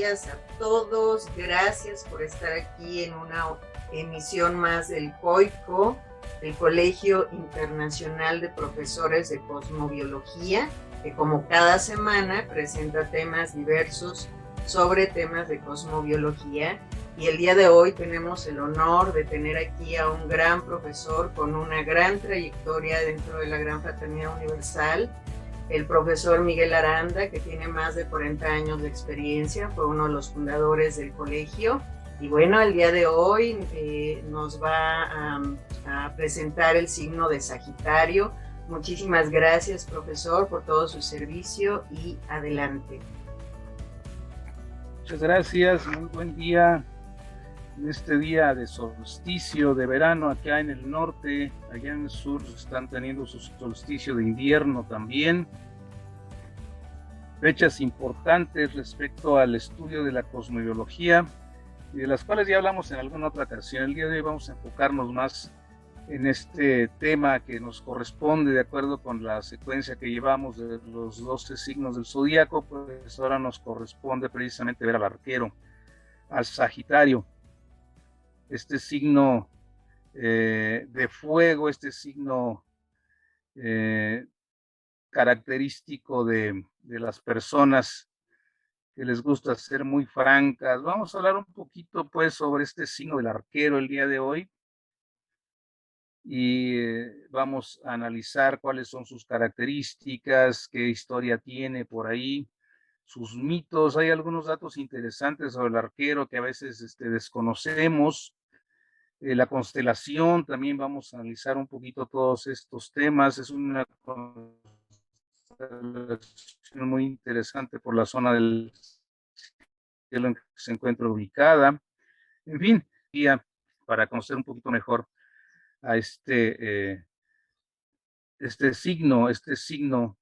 días a todos. Gracias por estar aquí en una emisión más del COICO, el Colegio Internacional de Profesores de Cosmobiología, que como cada semana presenta temas diversos sobre temas de cosmobiología. Y el día de hoy tenemos el honor de tener aquí a un gran profesor con una gran trayectoria dentro de la Gran Fraternidad Universal, el profesor Miguel Aranda, que tiene más de 40 años de experiencia, fue uno de los fundadores del colegio. Y bueno, el día de hoy nos va a presentar el signo de Sagitario. Muchísimas gracias, profesor, por todo su servicio y adelante. Muchas gracias, muy buen día. En este día de solsticio de verano acá en el norte, allá en el sur están teniendo su solsticio de invierno también. Fechas importantes respecto al estudio de la cosmobiología y de las cuales ya hablamos en alguna otra ocasión. El día de hoy vamos a enfocarnos más en este tema que nos corresponde de acuerdo con la secuencia que llevamos de los 12 signos del zodíaco. Pues ahora nos corresponde precisamente ver al arquero, al Sagitario, este signo de fuego, este signo característico de las personas que les gusta ser muy francas. Vamos a hablar un poquito pues sobre este signo del arquero el día de hoy y vamos a analizar cuáles son sus características, qué historia tiene por ahí, sus mitos. Hay algunos datos interesantes sobre el arquero que a veces desconocemos. La constelación, también vamos a analizar un poquito todos estos temas. Es una constelación muy interesante por la zona del cielo en que se encuentra ubicada. En fin, para conocer un poquito mejor a este signo,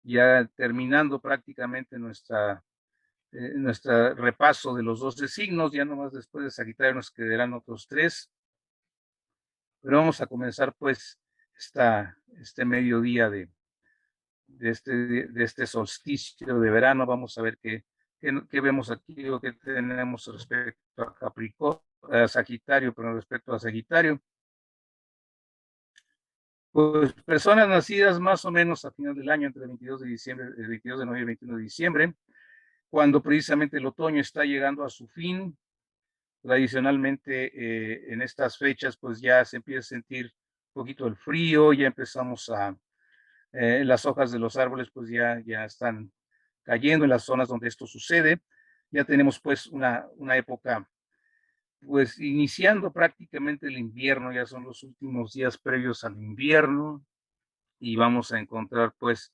ya terminando prácticamente nuestra repaso de los 12 signos. Ya nomás después de Sagitario nos quedarán otros 3. Pero vamos a comenzar pues este mediodía de este solsticio de verano. Vamos a ver qué vemos aquí o qué tenemos respecto a Capricornio, a Sagitario, pero respecto a Sagitario. Pues personas nacidas más o menos a final del año, entre el 22 de diciembre, el 22 de noviembre y 21 de diciembre, cuando precisamente el otoño está llegando a su fin. Tradicionalmente en estas fechas pues ya se empieza a sentir un poquito el frío, ya empezamos las hojas de los árboles pues ya están cayendo en las zonas donde esto sucede. Ya tenemos pues una época pues iniciando prácticamente el invierno, ya son los últimos días previos al invierno y vamos a encontrar pues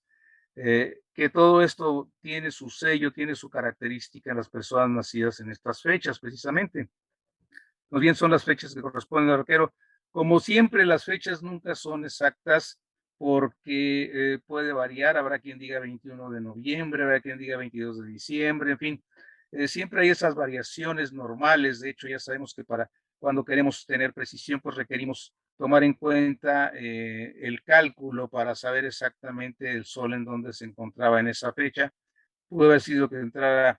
que todo esto tiene su sello, tiene su característica en las personas nacidas en estas fechas precisamente. Más bien son las fechas que corresponden al arquero. Como siempre, las fechas nunca son exactas porque puede variar. Habrá quien diga 21 de noviembre, habrá quien diga 22 de diciembre, en fin. Siempre hay esas variaciones normales. De hecho, ya sabemos que para cuando queremos tener precisión, pues requerimos tomar en cuenta el cálculo para saber exactamente el sol en donde se encontraba en esa fecha. Pudo haber sido que entrara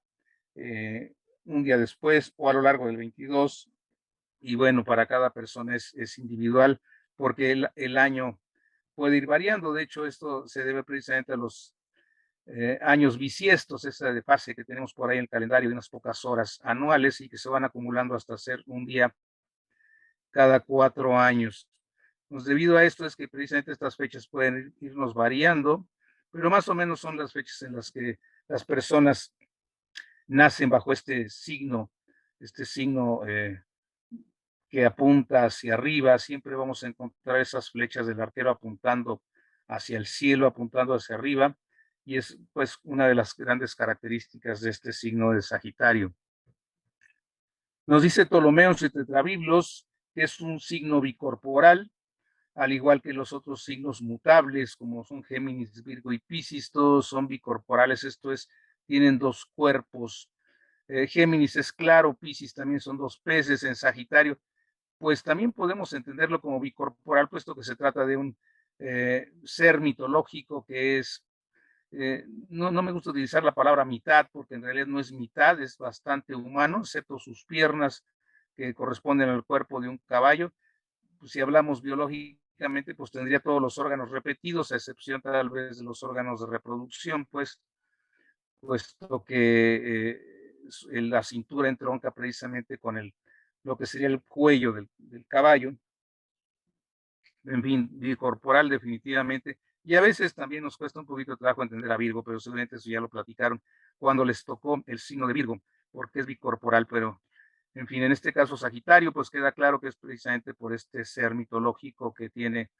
un día después o a lo largo del 22. Y bueno, para cada persona es individual porque el año puede ir variando. De hecho, esto se debe precisamente a los años bisiestos, esa de fase que tenemos por ahí en el calendario de unas pocas horas anuales y que se van acumulando hasta ser un día cada 4 años. Pues debido a esto es que precisamente estas fechas pueden irnos variando, pero más o menos son las fechas en las que las personas nacen bajo este signo que apunta hacia arriba. Siempre vamos a encontrar esas flechas del arquero apuntando hacia el cielo, apuntando hacia arriba, y es pues una de las grandes características de este signo de Sagitario. Nos dice Ptolomeo en su Tetrabiblos que es un signo bicorporal, al igual que los otros signos mutables, como son Géminis, Virgo y Piscis. Todos son bicorporales, esto es, tienen 2 cuerpos. Géminis es claro, Piscis también son 2 peces. En Sagitario pues también podemos entenderlo como bicorporal, puesto que se trata de un ser mitológico que es no me gusta utilizar la palabra mitad, porque en realidad no es mitad, es bastante humano, excepto sus piernas que corresponden al cuerpo de un caballo. Pues, si hablamos biológicamente, pues tendría todos los órganos repetidos, a excepción tal vez de los órganos de reproducción, pues, puesto que la cintura entronca precisamente con lo que sería el cuello del caballo. En fin, bicorporal definitivamente. Y a veces también nos cuesta un poquito de trabajo entender a Virgo, pero seguramente eso ya lo platicaron cuando les tocó el signo de Virgo, porque es bicorporal, pero en fin, en este caso Sagitario, pues queda claro que es precisamente por este ser mitológico que tiene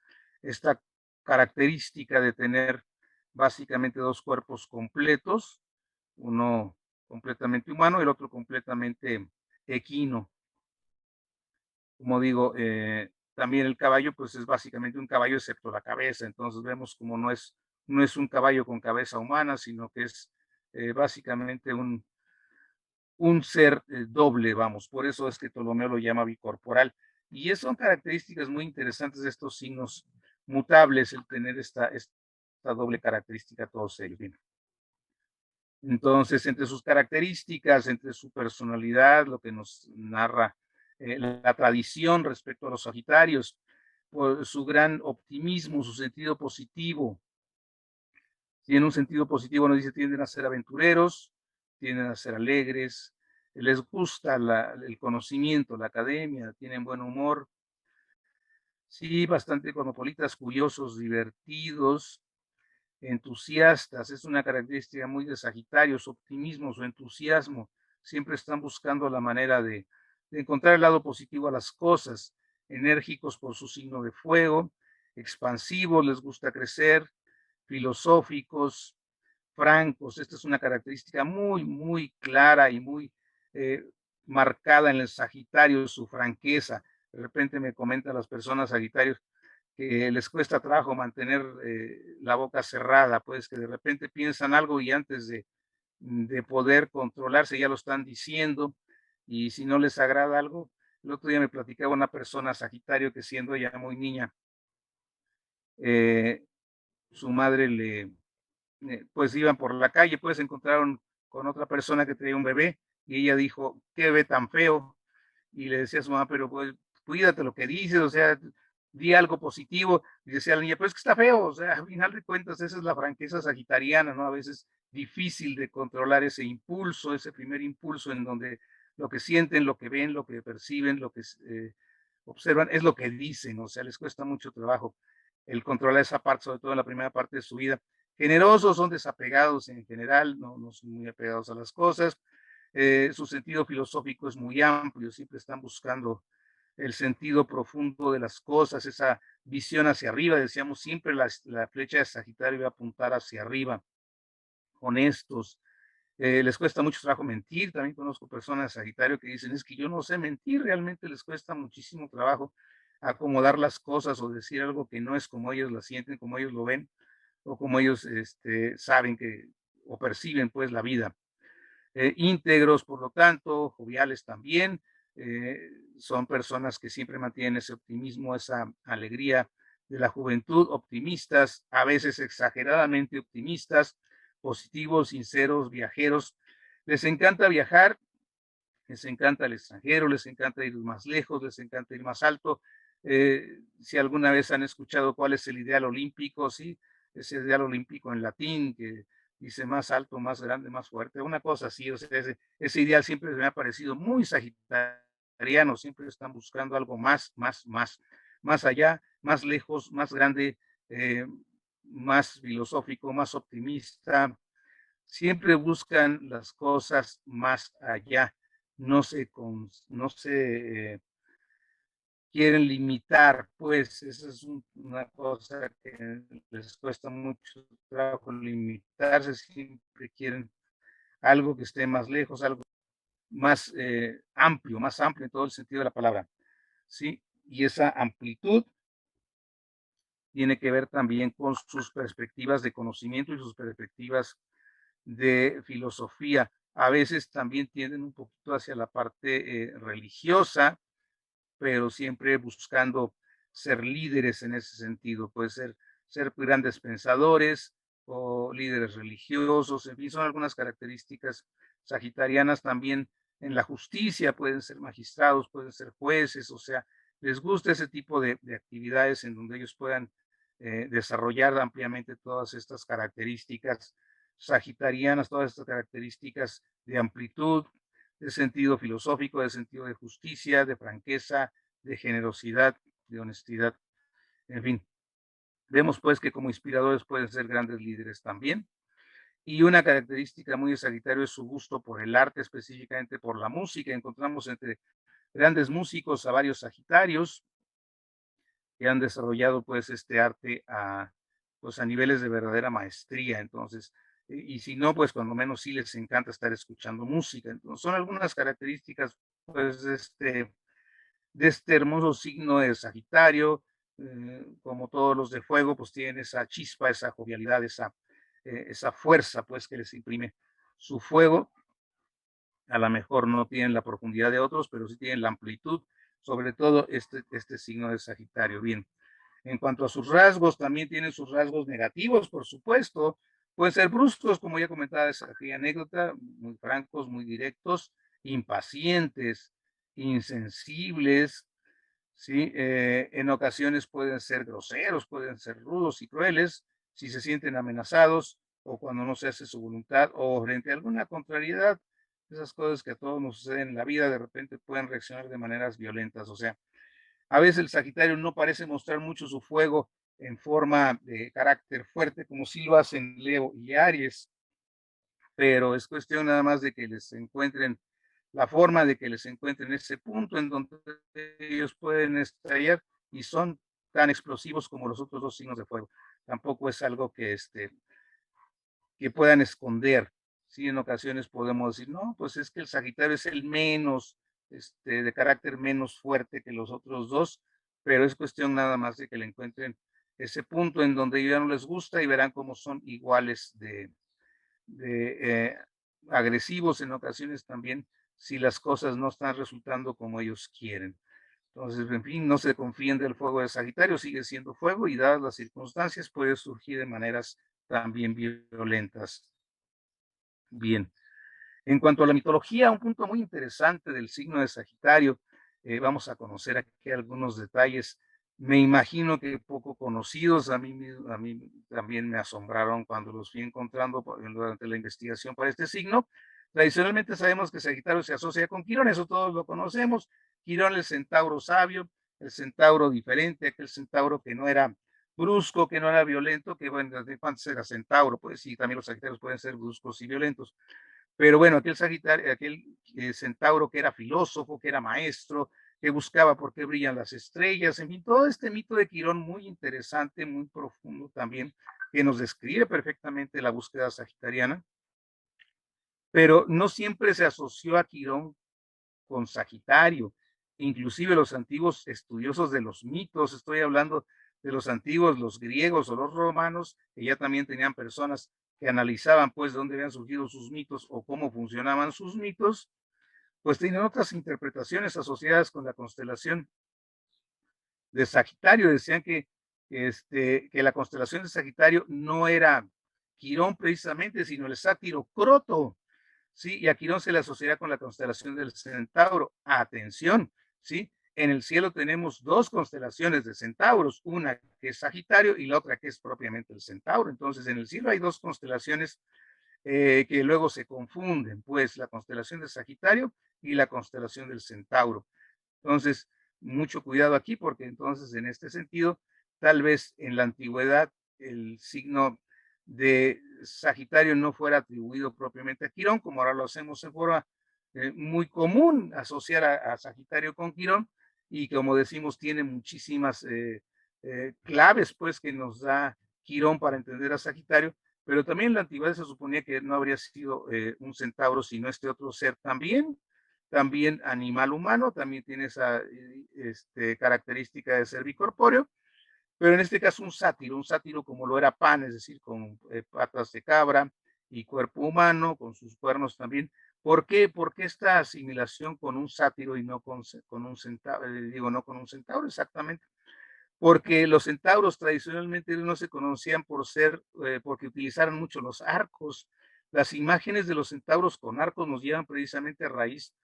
esta característica de tener básicamente dos cuerpos completos, uno completamente humano y el otro completamente equino. Como digo, también el caballo, pues es básicamente un caballo excepto la cabeza, entonces vemos como no es un caballo con cabeza humana, sino que es básicamente un ser doble, vamos, por eso es que Ptolomeo lo llama bicorporal. Y son características muy interesantes de estos signos mutables, el tener esta doble característica todos ellos. Bien. Entonces, entre sus características, entre su personalidad, lo que nos narra la tradición respecto a los Sagitarios, por su gran optimismo, su sentido positivo. Tiene un sentido positivo, nos dice, tienden a ser aventureros, tienden a ser alegres, les gusta el conocimiento, la academia, tienen buen humor, sí, bastante cosmopolitas, curiosos, divertidos, entusiastas, es una característica muy de Sagitario, su optimismo, su entusiasmo, siempre están buscando la manera de encontrar el lado positivo a las cosas, enérgicos por su signo de fuego, expansivos, les gusta crecer, filosóficos, francos. Esta es una característica muy, muy clara y muy eh, marcada en el Sagitario, su franqueza. De repente me comentan las personas Sagitarios que les cuesta trabajo mantener la boca cerrada, pues que de repente piensan algo y antes de poder controlarse ya lo están diciendo, y si no les agrada algo, el otro día me platicaba una persona Sagitario que siendo ya muy niña, eh, su madre pues iban por la calle, pues se encontraron con otra persona que tenía un bebé y ella dijo, qué bebé tan feo, y le decía a su mamá, pero pues cuídate lo que dices, o sea, di algo positivo, y decía la niña, pero es que está feo, o sea, al final de cuentas esa es la franqueza sagitariana, ¿no? A veces difícil de controlar ese impulso, ese primer impulso en donde lo que sienten, lo que ven, lo que perciben, lo que observan, es lo que dicen, o sea, les cuesta mucho trabajo el controlar esa parte, sobre todo en la primera parte de su vida. Generosos, son desapegados en general, no son muy apegados a las cosas, su sentido filosófico es muy amplio, siempre están buscando el sentido profundo de las cosas, esa visión hacia arriba, decíamos siempre la flecha de Sagitario va a apuntar hacia arriba, honestos, les cuesta mucho trabajo mentir, también conozco personas de Sagitario que dicen, es que yo no sé mentir, realmente les cuesta muchísimo trabajo acomodar las cosas o decir algo que no es como ellos lo sienten, como ellos lo ven, o como ellos saben que o perciben pues la vida. Íntegros, por lo tanto, joviales también, son personas que siempre mantienen ese optimismo, esa alegría de la juventud, optimistas, a veces exageradamente optimistas, positivos, sinceros, viajeros. Les encanta viajar, les encanta el extranjero, les encanta ir más lejos, les encanta ir más alto. Si alguna vez han escuchado cuál es el ideal olímpico, sí, ese ideal olímpico en latín que dice más alto, más grande, más fuerte, una cosa así, o sea, ese ideal siempre me ha parecido muy sagitariano, siempre están buscando algo más allá, más lejos, más grande, más filosófico, más optimista, siempre buscan las cosas más allá, no se quieren limitar, pues esa es una cosa que les cuesta mucho trabajo limitarse, siempre quieren algo que esté más lejos, algo más amplio en todo el sentido de la palabra, ¿sí? Y esa amplitud tiene que ver también con sus perspectivas de conocimiento y sus perspectivas de filosofía. A veces también tienden un poquito hacia la parte religiosa, pero siempre buscando ser líderes en ese sentido. Puede ser grandes pensadores, o líderes religiosos, en fin, son algunas características sagitarianas. También en la justicia pueden ser magistrados, pueden ser jueces, o sea, les gusta ese tipo de actividades en donde ellos puedan desarrollar ampliamente todas estas características sagitarianas, todas estas características de amplitud, de sentido filosófico, de sentido de justicia, de franqueza, de generosidad, de honestidad, en fin. Vemos pues que como inspiradores pueden ser grandes líderes también. Y una característica muy de Sagitario es su gusto por el arte, específicamente por la música. Encontramos entre grandes músicos a varios Sagitarios que han desarrollado pues este arte pues a niveles de verdadera maestría. Entonces, y si no, pues cuando menos sí les encanta estar escuchando música. Entonces, son algunas características pues de este hermoso signo de Sagitario. Como todos los de fuego, pues tienen esa chispa, esa jovialidad, esa fuerza pues que les imprime su fuego. A lo mejor no tienen la profundidad de otros, pero sí tienen la amplitud, sobre todo este signo de Sagitario. Bien, en cuanto a sus rasgos, también tienen sus rasgos negativos, por supuesto. Pueden ser bruscos, como ya comentaba esa anécdota, muy francos, muy directos, impacientes, insensibles, ¿sí? En ocasiones pueden ser groseros, pueden ser rudos y crueles si se sienten amenazados o cuando no se hace su voluntad o frente a alguna contrariedad. Esas cosas que a todos nos suceden en la vida, de repente pueden reaccionar de maneras violentas. O sea, a veces el Sagitario no parece mostrar mucho su fuego en forma de carácter fuerte, como sí lo hacen Leo y Aries, pero es cuestión nada más de que les encuentren la forma, de que les encuentren ese punto en donde ellos pueden estallar y son tan explosivos como los otros dos signos de fuego. Tampoco es algo que puedan esconder. Sí, en ocasiones podemos decir, no, pues es que el Sagitario es el menos, de carácter menos fuerte que los otros dos, pero es cuestión nada más de que le encuentren ese punto en donde ya no les gusta y verán cómo son iguales de agresivos en ocasiones también si las cosas no están resultando como ellos quieren. Entonces, en fin, no se confíen del fuego de Sagitario, sigue siendo fuego y dadas las circunstancias puede surgir de maneras también violentas. Bien, en cuanto a la mitología, un punto muy interesante del signo de Sagitario, vamos a conocer aquí algunos detalles, me imagino que poco conocidos, a mí también me asombraron cuando los fui encontrando durante la investigación para este signo. Tradicionalmente sabemos que Sagitario se asocia con Quirón, eso todos lo conocemos. Quirón, el centauro sabio, el centauro diferente, aquel centauro que no era brusco, que no era violento, que bueno, antes era centauro, pues sí, también los Sagitarios pueden ser bruscos y violentos. Pero bueno, aquel Sagitario, aquel centauro que era filósofo, que era maestro, que buscaba por qué brillan las estrellas, en fin, todo este mito de Quirón muy interesante, muy profundo también, que nos describe perfectamente la búsqueda sagitariana, pero no siempre se asoció a Quirón con Sagitario. Inclusive los antiguos estudiosos de los mitos, estoy hablando de los antiguos, los griegos o los romanos, que ya también tenían personas que analizaban pues de dónde habían surgido sus mitos o cómo funcionaban sus mitos, pues tenían otras interpretaciones asociadas con la constelación de Sagitario. Decían que la constelación de Sagitario no era Quirón precisamente, sino el sátiro Croto, ¿sí? Y a Quirón se le asociará con la constelación del Centauro. Atención, ¿sí? En el cielo tenemos dos constelaciones de centauros, una que es Sagitario y la otra que es propiamente el Centauro. Entonces, en el cielo hay dos constelaciones que luego se confunden, pues la constelación de Sagitario y la constelación del Centauro. Entonces, mucho cuidado aquí porque entonces en este sentido, tal vez en la antigüedad el signo de Sagitario no fuera atribuido propiamente a Quirón, como ahora lo hacemos en forma muy común asociar a Sagitario con Quirón y como decimos tiene muchísimas claves pues que nos da Quirón para entender a Sagitario, pero también en la antigüedad se suponía que no habría sido un centauro sino este otro ser también animal humano, también tiene esa característica de ser bicorpóreo, pero en este caso un sátiro como lo era Pan, es decir, con patas de cabra y cuerpo humano, con sus cuernos también. ¿Por qué? ¿Por qué esta asimilación con un sátiro y no con un centauro? Digo, no con un centauro, exactamente. porque los centauros tradicionalmente no se conocían por porque utilizaron mucho los arcos. Las imágenes de los centauros con arcos nos llevan precisamente a raíz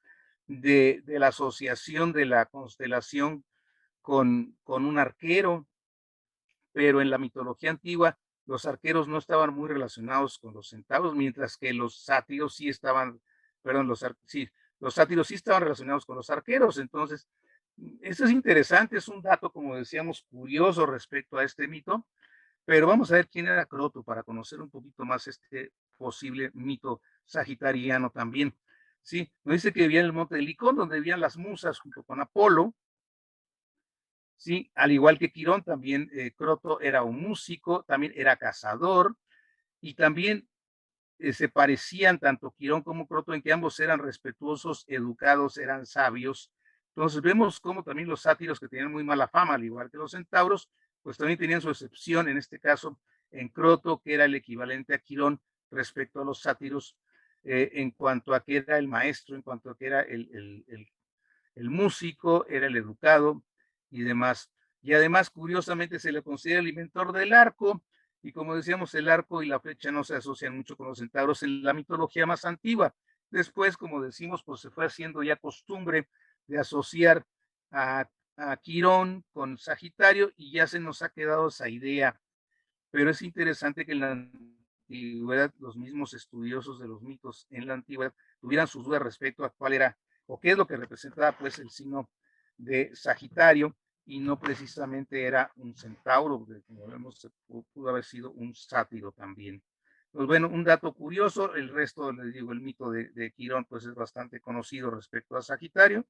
de la asociación de la constelación con un arquero, pero en la mitología antigua los arqueros no estaban muy relacionados con los centauros, mientras que los sátiros sí estaban, perdón, sí, los sátiros sí estaban relacionados con los arqueros. Entonces, esto es interesante, es un dato, como decíamos, curioso respecto a este mito, pero vamos a ver quién era Croto para conocer un poquito más este posible mito sagitariano también. Sí, nos dice que vivía en el monte de Licón, donde vivían las musas junto con Apolo. Sí, al igual que Quirón, también Croto era un músico, también era cazador, y también se parecían tanto Quirón como Croto en que ambos eran respetuosos, educados, eran sabios. Entonces vemos cómo también los sátiros, que tenían muy mala fama, al igual que los centauros, pues también tenían su excepción, en este caso en Croto, que era el equivalente a Quirón respecto a los sátiros, en cuanto a que era el maestro, en cuanto a que era el músico, era el educado y demás. Y además, curiosamente, se le considera el inventor del arco, y como decíamos, el arco y la flecha no se asocian mucho con los centauros en la mitología más antigua. Después, como decimos, pues se fue haciendo ya costumbre de asociar a Quirón con Sagitario, y ya se nos ha quedado esa idea. Pero es interesante que en la antigüedad los mismos estudiosos de los mitos en la antigüedad tuvieran sus dudas respecto a cuál era o qué es lo que representaba pues el signo de Sagitario, y no precisamente era un centauro, porque como vemos pudo haber sido un sátiro también. Pues bueno, un dato curioso, el resto, les digo, el mito de Quirón pues es bastante conocido respecto a Sagitario,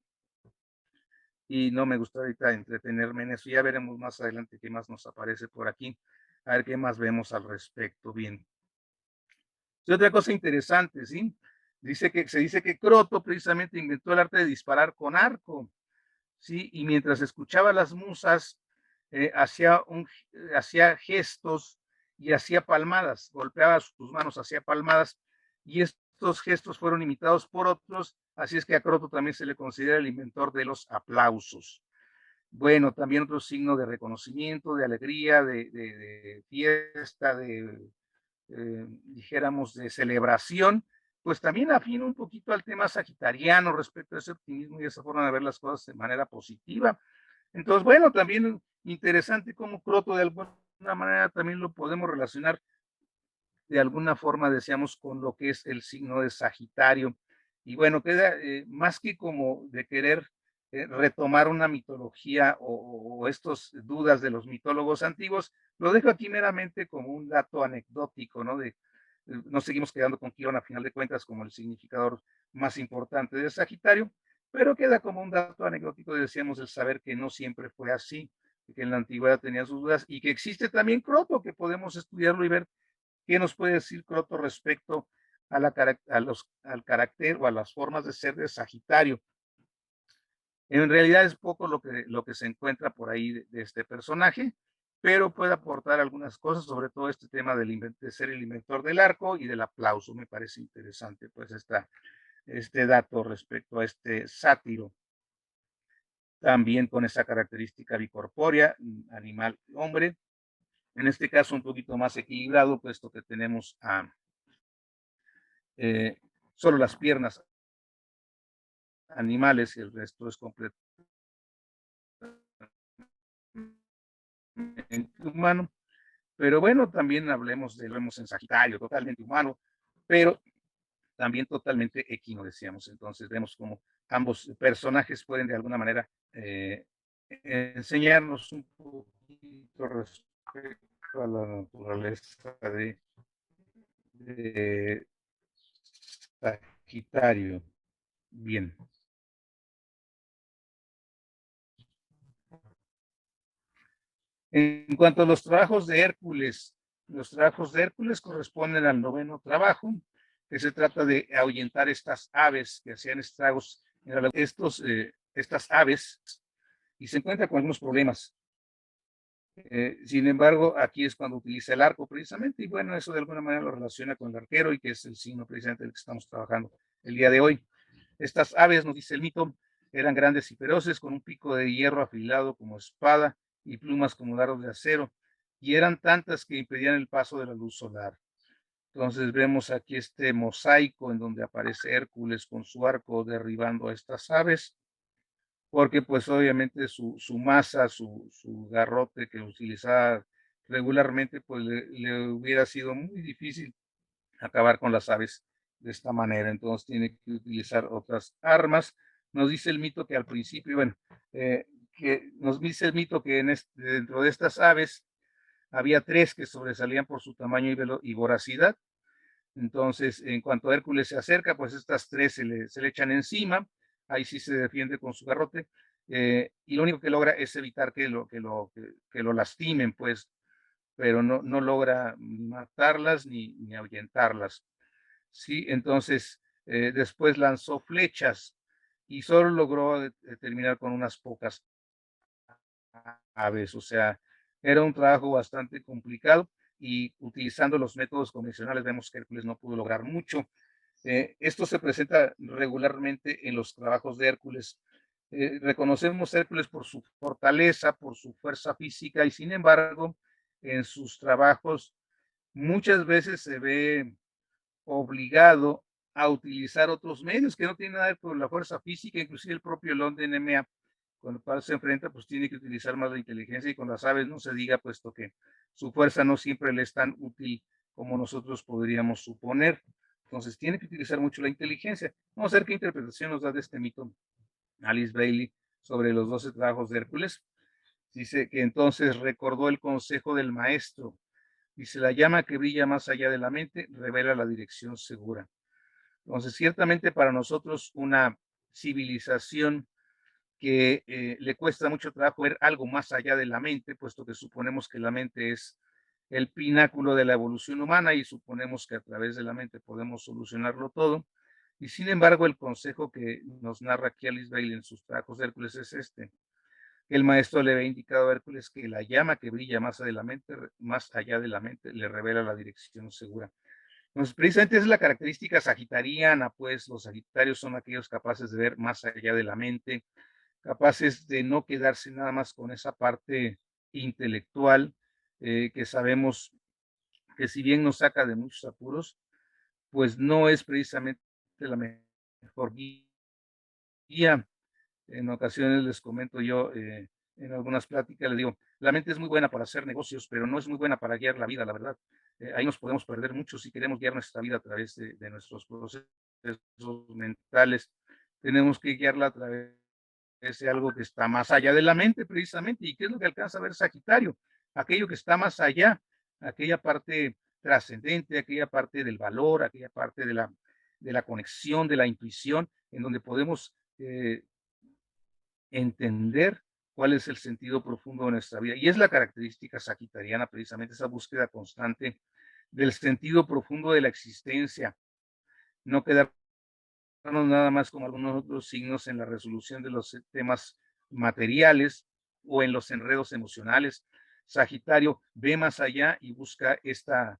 y no me gusta ahorita entretenerme en eso. Ya veremos más adelante qué más nos aparece por aquí, a ver qué más vemos al respecto. Bien. Y otra cosa interesante, ¿sí? Se dice que Croto precisamente inventó el arte de disparar con arco, ¿sí? Y mientras escuchaba las musas, hacía gestos y hacía palmadas, golpeaba sus manos, hacía palmadas, y estos gestos fueron imitados por otros, así es que a Croto también se le considera el inventor de los aplausos. Bueno, también otro signo de reconocimiento, de alegría, de fiesta, dijéramos, de celebración, pues también afina un poquito al tema sagitariano respecto a ese optimismo y esa forma de ver las cosas de manera positiva. Entonces, bueno, también interesante cómo Croto de alguna manera también lo podemos relacionar de alguna forma, decíamos, con lo que es el signo de Sagitario. Y bueno, queda más que como de querer retomar una mitología o estos dudas de los mitólogos antiguos, lo dejo aquí meramente como un dato anecdótico, ¿no? Nos seguimos quedando con Quirón a final de cuentas como el significador más importante de Sagitario, pero queda como un dato anecdótico, decíamos, el saber que no siempre fue así, que en la antigüedad tenía sus dudas, y que existe también Croto, que podemos estudiarlo y ver qué nos puede decir Croto respecto al carácter o a las formas de ser de Sagitario. En realidad es poco lo que se encuentra por ahí de este personaje, pero puede aportar algunas cosas, sobre todo este tema de ser el inventor del arco y del aplauso. Me parece interesante pues este dato respecto a este sátiro, también con esa característica bicorpórea, animal hombre, en este caso un poquito más equilibrado, puesto que tenemos solo las piernas animales y el resto es completamente humano. Pero bueno, también vemos en Sagitario, totalmente humano, pero también totalmente equino, decíamos. Entonces vemos como ambos personajes pueden de alguna manera enseñarnos un poquito respecto a la naturaleza de Sagitario. Bien. En cuanto a los trabajos de Hércules corresponden al noveno trabajo, que se trata de ahuyentar estas aves que hacían estragos en estas aves, y se encuentra con algunos problemas. Sin embargo, aquí es cuando utiliza el arco precisamente, y bueno, eso de alguna manera lo relaciona con el arquero, y que es el signo precisamente del que estamos trabajando el día de hoy. Estas aves, nos dice el mito, eran grandes y feroces, con un pico de hierro afilado como espada, y plumas como dardos de acero, y eran tantas que impedían el paso de la luz solar. Entonces vemos aquí este mosaico en donde aparece Hércules con su arco derribando a estas aves, porque pues obviamente su masa, su garrote que utilizaba regularmente, pues le hubiera sido muy difícil acabar con las aves de esta manera. Entonces tiene que utilizar otras armas. Nos dice el mito que al principio, bueno, que nos dice el mito que dentro de estas aves había tres que sobresalían por su tamaño y voracidad. Entonces, en cuanto a Hércules se acerca, pues estas tres se le echan encima, ahí sí se defiende con su garrote, y lo único que logra es evitar que lo lastimen, pues, pero no logra matarlas ni ahuyentarlas. Sí, entonces después lanzó flechas y solo logró terminar con unas pocas aves, o sea, era un trabajo bastante complicado y utilizando los métodos convencionales vemos que Hércules no pudo lograr mucho. Esto se presenta regularmente en los trabajos de Hércules. Reconocemos a Hércules por su fortaleza, por su fuerza física y sin embargo, en sus trabajos muchas veces se ve obligado a utilizar otros medios que no tienen nada que ver con la fuerza física, inclusive el propio London NMA, con el cual se enfrenta, pues tiene que utilizar más la inteligencia y con las aves no se diga, puesto que su fuerza no siempre le es tan útil como nosotros podríamos suponer. Entonces tiene que utilizar mucho la inteligencia. Vamos a ver qué interpretación nos da de este mito Alice Bailey sobre los 12 trabajos de Hércules. Dice que entonces recordó el consejo del maestro. Dice, la llama que brilla más allá de la mente revela la dirección segura. Entonces, ciertamente para nosotros una civilización que le cuesta mucho trabajo ver algo más allá de la mente, puesto que suponemos que la mente es el pináculo de la evolución humana y suponemos que a través de la mente podemos solucionarlo todo. Y sin embargo, el consejo que nos narra aquí Alice Bailey en sus trabajos de Hércules es este. El maestro le había indicado a Hércules que la llama que brilla más allá de la mente, le revela la dirección segura. Entonces, precisamente es la característica sagitariana, pues los sagitarios son aquellos capaces de ver más allá de la mente, capaces de no quedarse nada más con esa parte intelectual, que sabemos que si bien nos saca de muchos apuros, pues no es precisamente la mejor guía. En ocasiones les comento yo, en algunas pláticas, les digo, la mente es muy buena para hacer negocios, pero no es muy buena para guiar la vida, la verdad. Ahí nos podemos perder mucho si queremos guiar nuestra vida a través de nuestros procesos mentales. Tenemos que guiarla a través de algo que está más allá de la mente, precisamente. ¿Y qué es lo que alcanza a ver Sagitario? Aquello que está más allá, aquella parte trascendente, aquella parte del valor, aquella parte de la conexión, de la intuición, en donde podemos entender cuál es el sentido profundo de nuestra vida. Y es la característica sagitariana, precisamente esa búsqueda constante del sentido profundo de la existencia, no quedarnos nada más como algunos otros signos en la resolución de los temas materiales o en los enredos emocionales. Sagitario ve más allá y busca esta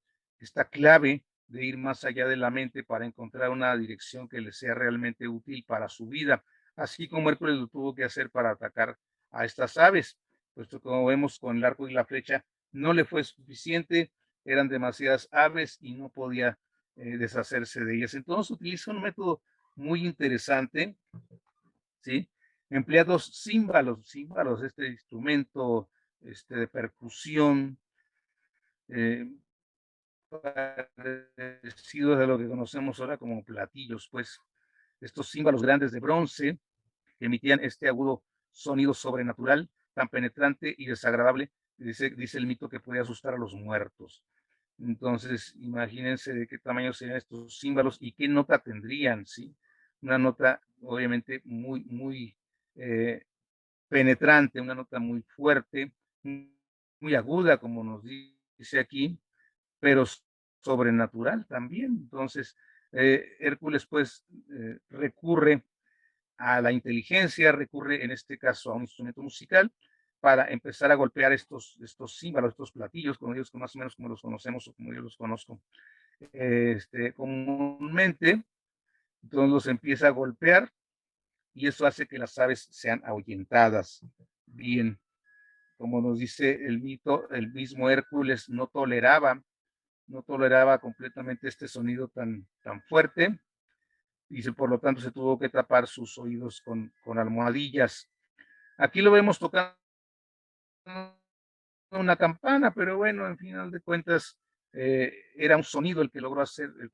clave de ir más allá de la mente para encontrar una dirección que le sea realmente útil para su vida, así como Hércules lo tuvo que hacer para atacar a estas aves, puesto como vemos con el arco y la flecha no le fue suficiente, eran demasiadas aves y no podía deshacerse de ellas. Entonces utiliza un método muy interesante, ¿sí? Emplea dos címbalos, este instrumento de percusión, eh, parecidos a lo que conocemos ahora como platillos, pues estos címbalos grandes de bronce que emitían este agudo sonido sobrenatural, tan penetrante y desagradable, dice el mito que podía asustar a los muertos. Entonces, imagínense de qué tamaño serían estos címbalos y qué nota tendrían, ¿sí? Una nota, obviamente, muy penetrante, una nota muy fuerte, muy aguda, como nos dice aquí, pero sobrenatural también. Entonces, Hércules, pues, recurre a la inteligencia, recurre en este caso a un instrumento musical para empezar a golpear estos címbalos, estos platillos, como ellos más o menos como los conocemos o como yo los conozco comúnmente. Entonces los empieza a golpear y eso hace que las aves sean ahuyentadas. Bien, como nos dice el mito, el mismo Hércules no toleraba completamente este sonido tan fuerte, y por lo tanto se tuvo que tapar sus oídos con almohadillas. Aquí lo vemos tocando una campana, pero bueno, en final de cuentas, era un sonido el que logró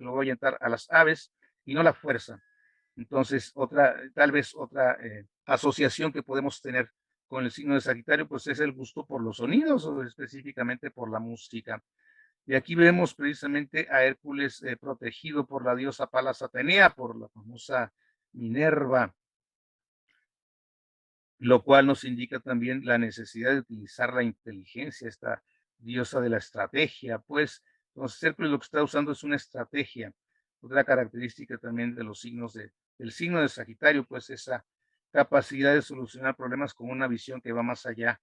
ahuyentar a las aves y no la fuerza. Entonces, tal vez otra asociación que podemos tener con el signo de Sagitario, pues es el gusto por los sonidos, o específicamente por la música. Y aquí vemos precisamente a Hércules protegido por la diosa Palas Atenea, por la famosa Minerva, lo cual nos indica también la necesidad de utilizar la inteligencia, esta diosa de la estrategia, pues. Entonces, Hércules lo que está usando es una estrategia. Otra característica también de los signos del signo de Sagitario, pues esa capacidad de solucionar problemas con una visión que va más allá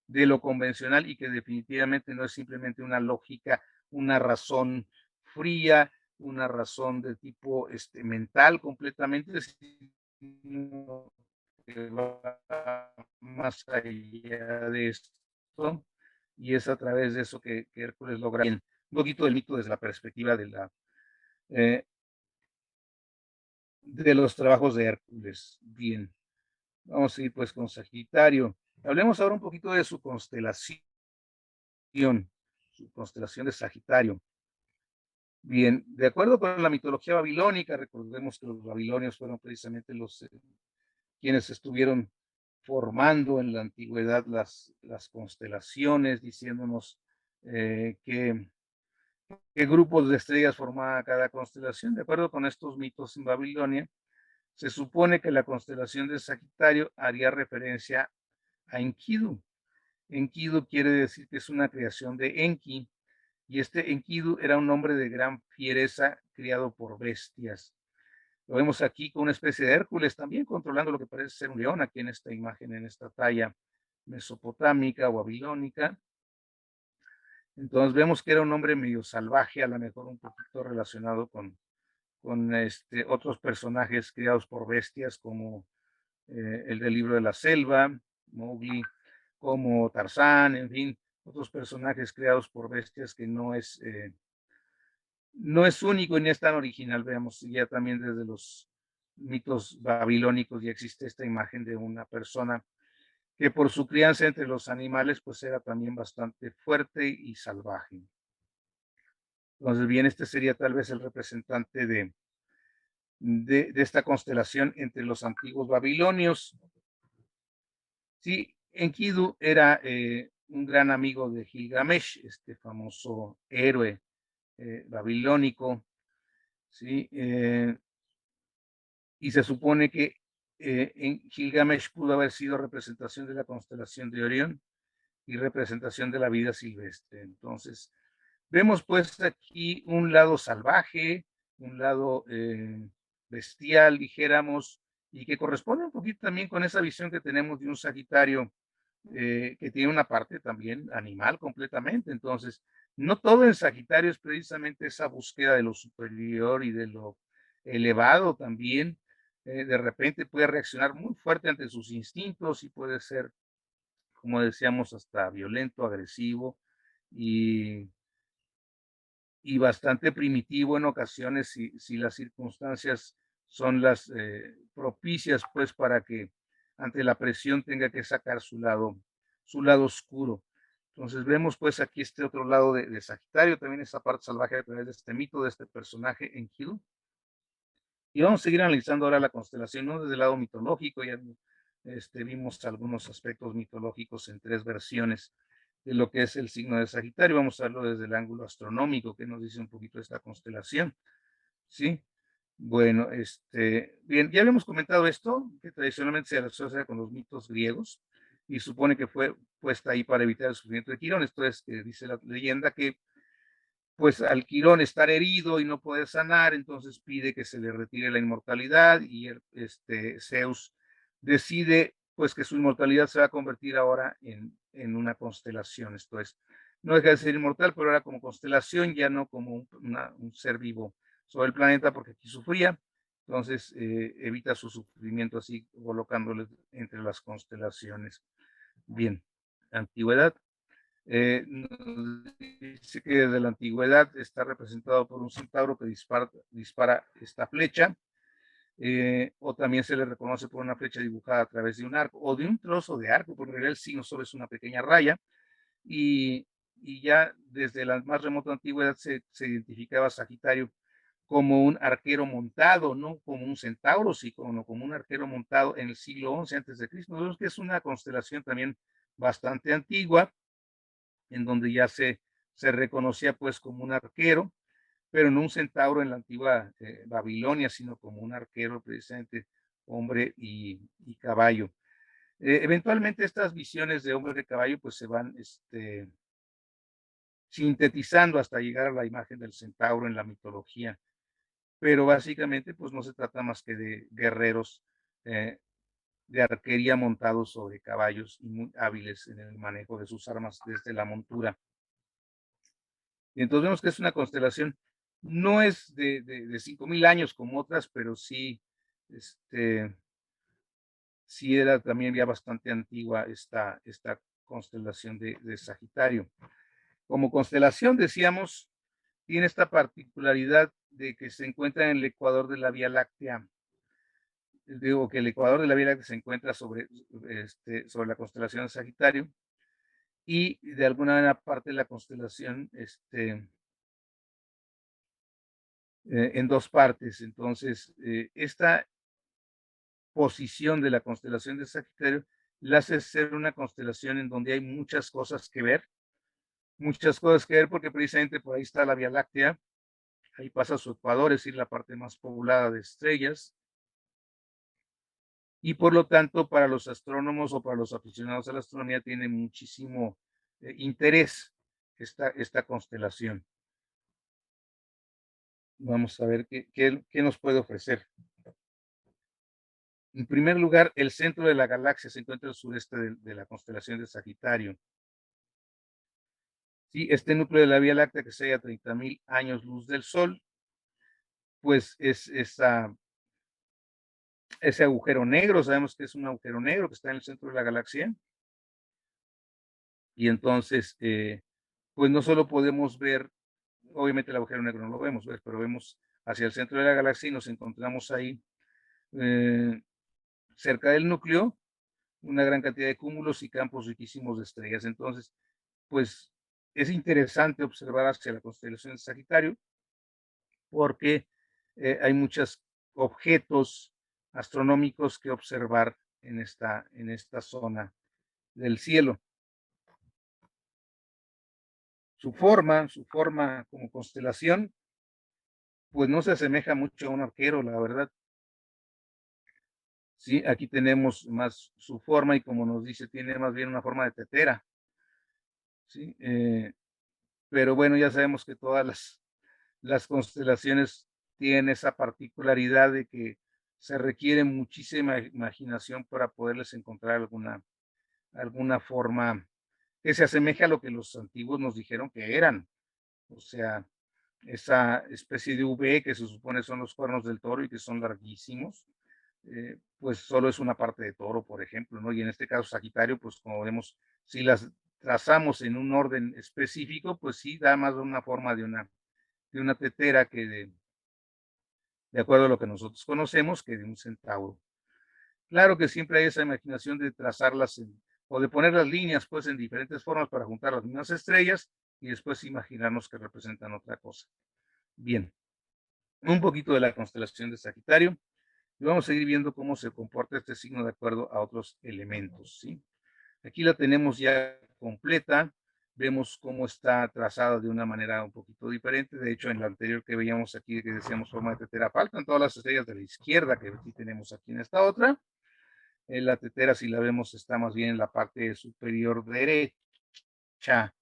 de lo convencional y que definitivamente no es simplemente una lógica, una razón fría, una razón de tipo mental completamente, sino que va más allá de esto, y es a través de eso que Hércules logra un poquito del mito desde la perspectiva eh, de los trabajos de Hércules. Bien, vamos a ir pues con Sagitario. Hablemos ahora un poquito de su constelación de Sagitario. Bien, de acuerdo con la mitología babilónica, recordemos que los babilonios fueron precisamente los quienes estuvieron formando en la antigüedad las constelaciones, diciéndonos qué grupos de estrellas formaba cada constelación. De acuerdo con estos mitos en Babilonia, se supone que la constelación de Sagitario haría referencia a Enkidu. Enkidu quiere decir que es una creación de Enki, y este Enkidu era un hombre de gran fiereza criado por bestias. Lo vemos aquí con una especie de Hércules también controlando lo que parece ser un león aquí en esta imagen, en esta talla mesopotámica o babilónica. Entonces vemos que era un hombre medio salvaje, a lo mejor un poquito relacionado con otros personajes criados por bestias como el del libro de la selva, Mowgli, como Tarzán, en fin, otros personajes creados por bestias que no es único y no es tan original. Veamos, ya también desde los mitos babilónicos ya existe esta imagen de una persona que por su crianza entre los animales pues era también bastante fuerte y salvaje. Entonces, bien, este sería tal vez el representante de esta constelación entre los antiguos babilonios. Sí, Enkidu era un gran amigo de Gilgamesh, este famoso héroe babilónico, ¿sí? Y se supone que en Gilgamesh pudo haber sido representación de la constelación de Orión y representación de la vida silvestre. Entonces, vemos pues aquí un lado salvaje, un lado bestial, dijéramos, y que corresponde un poquito también con esa visión que tenemos de un Sagitario que tiene una parte también animal completamente. Entonces, no todo en Sagitario es precisamente esa búsqueda de lo superior y de lo elevado también. De repente puede reaccionar muy fuerte ante sus instintos y puede ser, como decíamos, hasta violento, agresivo y, y bastante primitivo en ocasiones si las circunstancias son las propicias, pues para que ante la presión tenga que sacar su lado oscuro. Entonces vemos pues aquí este otro lado de Sagitario, también esa parte salvaje a través de este mito, de este personaje Enkidu. Y vamos a seguir analizando ahora la constelación, ¿no? Desde el lado mitológico, ya vimos algunos aspectos mitológicos en 3 versiones de lo que es el signo de Sagitario. Vamos a verlo desde el ángulo astronómico, que nos dice un poquito de esta constelación, ¿sí? Bueno, bien, ya habíamos comentado esto, que tradicionalmente se asocia con los mitos griegos y supone que fue puesta ahí para evitar el sufrimiento de Quirón. Esto es que dice la leyenda que pues al Quirón estar herido y no poder sanar, entonces pide que se le retire la inmortalidad y Zeus decide pues que su inmortalidad se va a convertir ahora en una constelación. Esto es, no deja de ser inmortal, pero ahora como constelación, ya no como un ser vivo sobre el planeta, porque aquí sufría. Entonces evita su sufrimiento así colocándole entre las constelaciones. Bien. antigüedad. Nos dice que desde la antigüedad está representado por un centauro que dispara esta flecha, o también se le reconoce por una flecha dibujada a través de un arco o de un trozo de arco, porque en realidad el signo solo es una pequeña raya, y, y ya desde la más remota antigüedad se identificaba a Sagitario como un arquero montado, no como un centauro, sino como un arquero montado en el siglo XI antes de Cristo. Vemos que es una constelación también bastante antigua, en donde ya se reconocía pues como un arquero, pero no un centauro en la antigua Babilonia, sino como un arquero precisamente hombre y caballo. Eventualmente estas visiones de hombre de caballo pues se van sintetizando hasta llegar a la imagen del centauro en la mitología, pero básicamente pues no se trata más que de guerreros eh, de arquería montados sobre caballos y muy hábiles en el manejo de sus armas desde la montura. Y entonces vemos que es una constelación, no es de 5,000 años como otras, pero sí, sí era también ya bastante antigua esta constelación de Sagitario. Como constelación, decíamos, tiene esta particularidad de que se encuentra en el ecuador de la Vía Láctea. Digo que el ecuador de la Vía Láctea se encuentra sobre la constelación de Sagitario, y de alguna parte de la constelación en dos partes. Entonces, esta posición de la constelación de Sagitario la hace ser una constelación en donde hay muchas cosas que ver, porque precisamente por ahí está la Vía Láctea, ahí pasa su ecuador, es decir, la parte más poblada de estrellas, y por lo tanto para los astrónomos o para los aficionados a la astronomía tiene muchísimo interés esta constelación. Vamos a ver qué nos puede ofrecer. En primer lugar, el centro de la galaxia se encuentra al sureste de la constelación de Sagitario. Sí, este núcleo de la Vía Láctea, que se halla a 30,000 años luz del Sol, pues es ese agujero negro. Sabemos que es un agujero negro que está en el centro de la galaxia. Y entonces, pues no solo podemos ver, obviamente el agujero negro no lo vemos, pero vemos hacia el centro de la galaxia y nos encontramos ahí, cerca del núcleo, una gran cantidad de cúmulos y campos riquísimos de estrellas. Entonces, pues es interesante observar hacia la constelación de Sagitario, porque hay muchos objetos astronómicos que observar en esta zona del cielo. Su forma como constelación, pues no se asemeja mucho a un arquero, la verdad. Sí, aquí tenemos más su forma, y como nos dice, tiene más bien una forma de tetera. Sí, pero bueno, ya sabemos que todas las constelaciones tienen esa particularidad de que se requiere muchísima imaginación para poderles encontrar alguna forma que se asemeje a lo que los antiguos nos dijeron que eran. O sea, esa especie de V que se supone son los cuernos del toro y que son larguísimos, pues solo es una parte de toro, por ejemplo, ¿no? Y en este caso Sagitario, pues como vemos, si las trazamos en un orden específico, pues sí da más una forma de una tetera que de acuerdo a lo que nosotros conocemos, que de un centauro. Claro que siempre hay esa imaginación de trazarlas o de poner las líneas pues en diferentes formas para juntar las mismas estrellas y después imaginarnos que representan otra cosa. Bien, un poquito de la constelación de Sagitario, y vamos a seguir viendo cómo se comporta este signo de acuerdo a otros elementos, ¿sí? Aquí la tenemos ya completa, vemos cómo está trazada de una manera un poquito diferente. De hecho, en la anterior que veíamos aquí, que decíamos forma de tetera, faltan todas las estrellas de la izquierda que aquí tenemos aquí en esta otra. La tetera, si la vemos, está más bien en la parte superior derecha.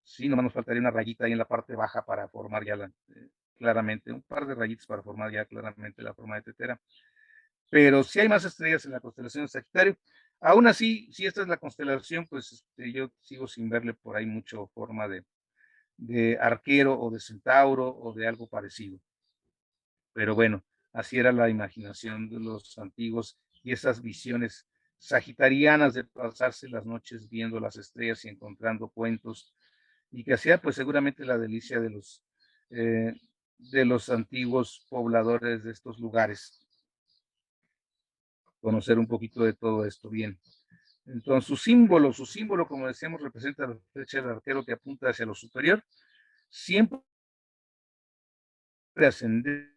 Sí, nomás nos faltaría una rayita ahí en la parte baja para formar ya claramente, un par de rayitas para formar ya claramente la forma de tetera. Pero si hay más estrellas en la constelación de Sagitario. Aún así, si esta es la constelación, pues yo sigo sin verle por ahí mucho forma de arquero o de centauro o de algo parecido. Pero bueno, así era la imaginación de los antiguos y esas visiones sagitarianas de pasarse las noches viendo las estrellas y encontrando cuentos, y que hacía pues seguramente la delicia de los antiguos pobladores de estos lugares, conocer un poquito de todo esto bien. Entonces, su símbolo, como decíamos, representa la flecha del arquero que apunta hacia lo superior, siempre ascendente.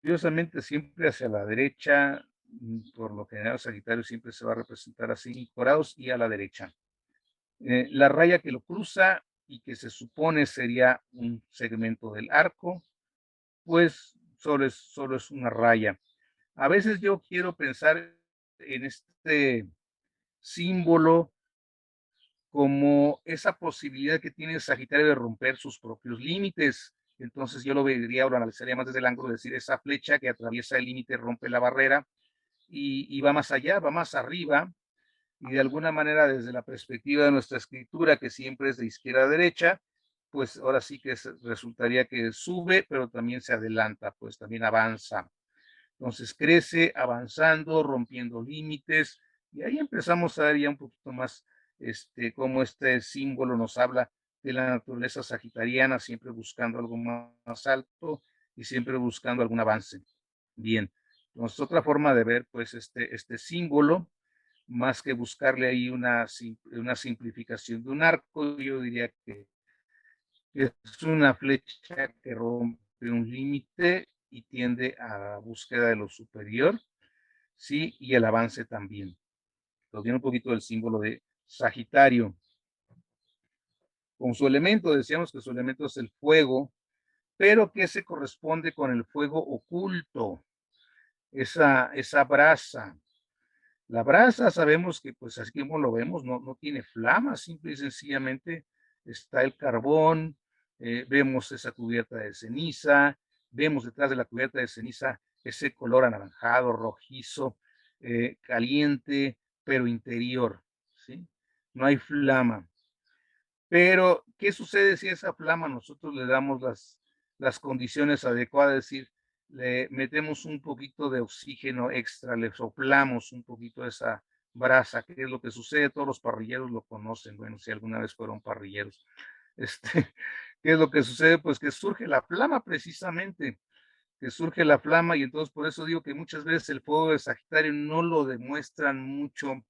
Curiosamente, siempre hacia la derecha, por lo general Sagitario siempre se va a representar así, corados y a la derecha. La raya que lo cruza y que se supone sería un segmento del arco, pues solo es una raya. A veces yo quiero pensar en este símbolo como esa posibilidad que tiene el Sagitario de romper sus propios límites. Entonces yo lo vería o lo analizaría más desde el ángulo de decir esa flecha que atraviesa el límite, rompe la barrera y va más allá, va más arriba, y de alguna manera desde la perspectiva de nuestra escritura, que siempre es de izquierda a derecha, pues ahora sí que resultaría que sube, pero también se adelanta, pues también avanza. Entonces crece avanzando, rompiendo límites, y ahí empezamos a ver ya un poquito más cómo este símbolo nos habla de la naturaleza sagitariana, siempre buscando algo más alto y siempre buscando algún avance. Bien, entonces otra forma de ver pues este símbolo, más que buscarle ahí una simplificación de un arco, yo diría que es una flecha que rompe un límite y tiende a la búsqueda de lo superior, sí, y el avance también. Entonces viene un poquito del símbolo de Sagitario. Con su elemento, decíamos que su elemento es el fuego, pero que se corresponde con el fuego oculto, esa brasa. La brasa sabemos que, pues así como lo vemos, no tiene flama, simple y sencillamente está el carbón, vemos esa cubierta de ceniza, vemos detrás de la cubierta de ceniza ese color anaranjado, rojizo, caliente, pero interior, ¿sí? No hay flama. Pero, ¿qué sucede si a esa flama nosotros le damos las condiciones adecuadas? Es decir, le metemos un poquito de oxígeno extra, le soplamos un poquito de esa brasa, que es lo que sucede, todos los parrilleros lo conocen, bueno, si alguna vez fueron parrilleros. Este, ¿qué es lo que sucede? Pues que surge la flama precisamente, que surge la flama, y entonces por eso digo que muchas veces el fuego de Sagitario no lo demuestran mucho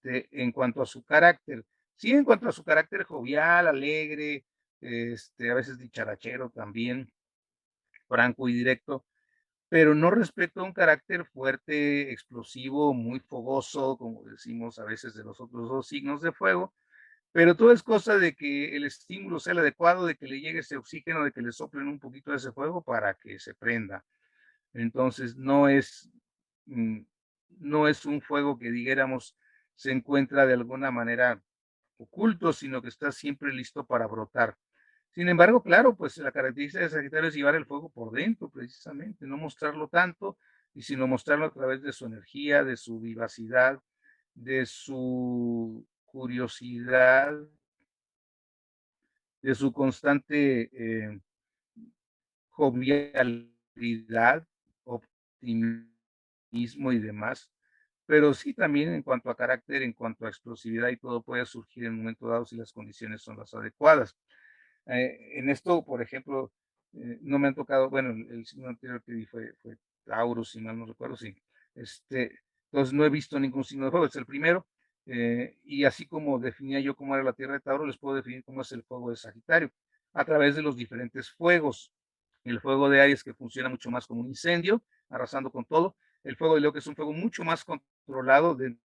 en cuanto a su carácter. Sí, en cuanto a su carácter jovial, alegre, a veces dicharachero también, franco y directo, pero no respecto a un carácter fuerte, explosivo, muy fogoso, como decimos a veces de los otros dos signos de fuego, pero todo es cosa de que el estímulo sea el adecuado, de que le llegue ese oxígeno, de que le soplen un poquito de ese fuego para que se prenda. Entonces, mm, no es un fuego que digáramos se encuentra de alguna manera oculto, sino que está siempre listo para brotar. Sin embargo, claro, pues la característica de Sagitario es llevar el fuego por dentro, precisamente, no mostrarlo tanto, y sino mostrarlo a través de su energía, de su vivacidad, de su curiosidad, de su constante jovialidad, optimismo y demás. Pero sí también en cuanto a carácter, en cuanto a explosividad y todo puede surgir en un momento dado si las condiciones son las adecuadas. En esto, por ejemplo, no me han tocado, bueno, el signo anterior que vi fue Tauro, si mal no recuerdo, sí. Entonces no he visto ningún signo de fuego, es el primero. Y así como definía yo cómo era la Tierra de Tauro, les puedo definir cómo es el fuego de Sagitario, a través de los diferentes fuegos. El fuego de Aries, que funciona mucho más como un incendio, arrasando con todo. El fuego de Leo, que es un fuego mucho más controlado dentro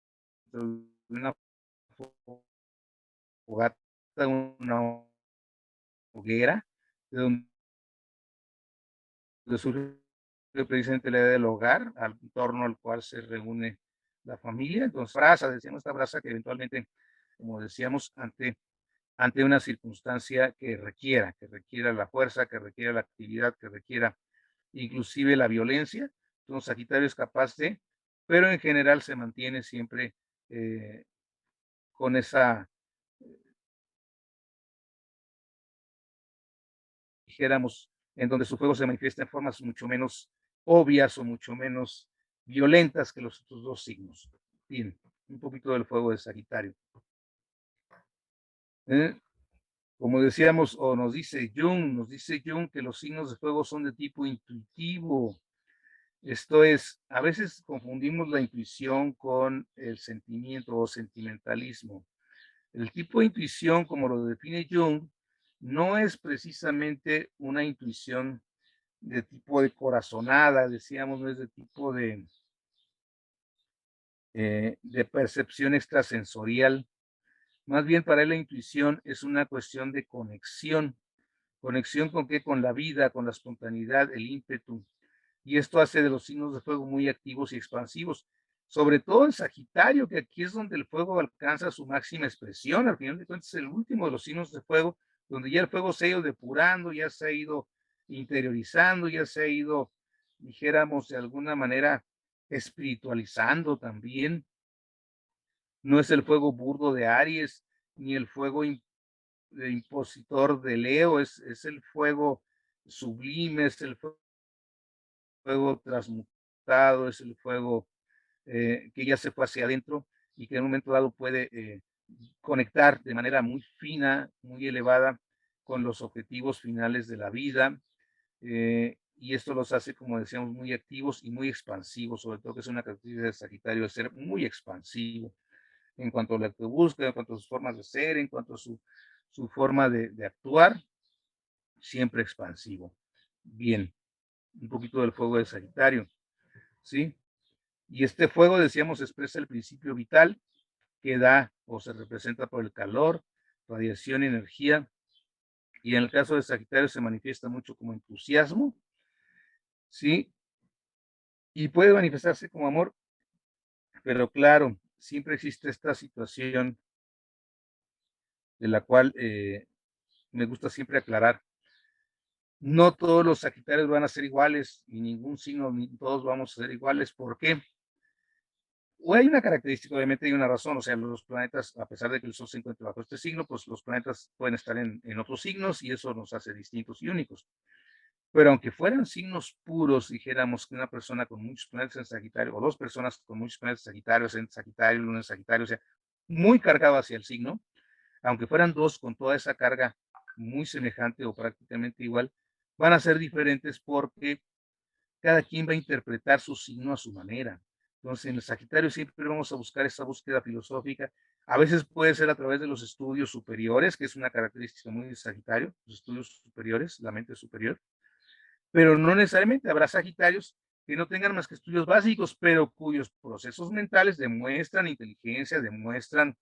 de una fogata, una hoguera, de donde surge precisamente la idea del hogar, al torno al cual se reúne la familia. Entonces, brasa, decíamos esta brasa que eventualmente, como decíamos, ante una circunstancia que requiera la fuerza, que requiera la actividad, que requiera inclusive la violencia. Entonces, Sagitario es capaz de, pero en general se mantiene siempre eh, con esa, dijéramos, en donde su fuego se manifiesta en formas mucho menos obvias o mucho menos violentas que los otros dos signos. Bien, un poquito del fuego de Sagitario. Como decíamos, o nos dice Jung que los signos de fuego son de tipo intuitivo. Esto es, a veces confundimos la intuición con el sentimiento o sentimentalismo. El tipo de intuición, como lo define Jung, no es precisamente una intuición de tipo de corazonada, decíamos, no es de percepción extrasensorial. Más bien para él la intuición es una cuestión de conexión. ¿Conexión con qué? Con la vida, con la espontaneidad, el ímpetu. Y esto hace de los signos de fuego muy activos y expansivos. Sobre todo en Sagitario, que aquí es donde el fuego alcanza su máxima expresión. Al final de cuentas, es el último de los signos de fuego, donde ya el fuego se ha ido depurando, ya se ha ido interiorizando, ya se ha ido, dijéramos, de alguna manera espiritualizando también. No es el fuego burdo de Aries, ni el fuego de impositor de Leo, es el fuego sublime, es el fuego transmutado, es el fuego que ya se fue hacia adentro y que en un momento dado puede conectar de manera muy fina, muy elevada con los objetivos finales de la vida. Y esto los hace, como decíamos, muy activos y muy expansivos, sobre todo que es una característica de Sagitario de ser muy expansivo en cuanto a lo que busca, en cuanto a sus formas de ser, en cuanto a su forma de actuar, siempre expansivo. Bien, un poquito del fuego de Sagitario, ¿sí? Y este fuego, decíamos, expresa el principio vital que da o se representa por el calor, radiación y energía. Y en el caso de Sagitario se manifiesta mucho como entusiasmo, ¿sí? Y puede manifestarse como amor, pero claro, siempre existe esta situación de la cual me gusta siempre aclarar. No todos los Sagitarios van a ser iguales, ni ningún signo, ni todos vamos a ser iguales. ¿Por qué? O hay una característica, obviamente hay una razón, o sea, los planetas, a pesar de que el Sol se encuentra bajo este signo, pues los planetas pueden estar en otros signos y eso nos hace distintos y únicos. Pero aunque fueran signos puros, dijéramos que una persona con muchos planetas en Sagitario, o dos personas con muchos planetas en Sagitario, Luna en Sagitario, o sea, muy cargado hacia el signo, aunque fueran dos con toda esa carga muy semejante o prácticamente igual, van a ser diferentes porque cada quien va a interpretar su signo a su manera. Entonces, en el Sagitario siempre vamos a buscar esa búsqueda filosófica. A veces puede ser a través de los estudios superiores, que es una característica muy de Sagitario, los estudios superiores, la mente superior, pero no necesariamente habrá Sagitarios que no tengan más que estudios básicos, pero cuyos procesos mentales demuestran inteligencia, demuestran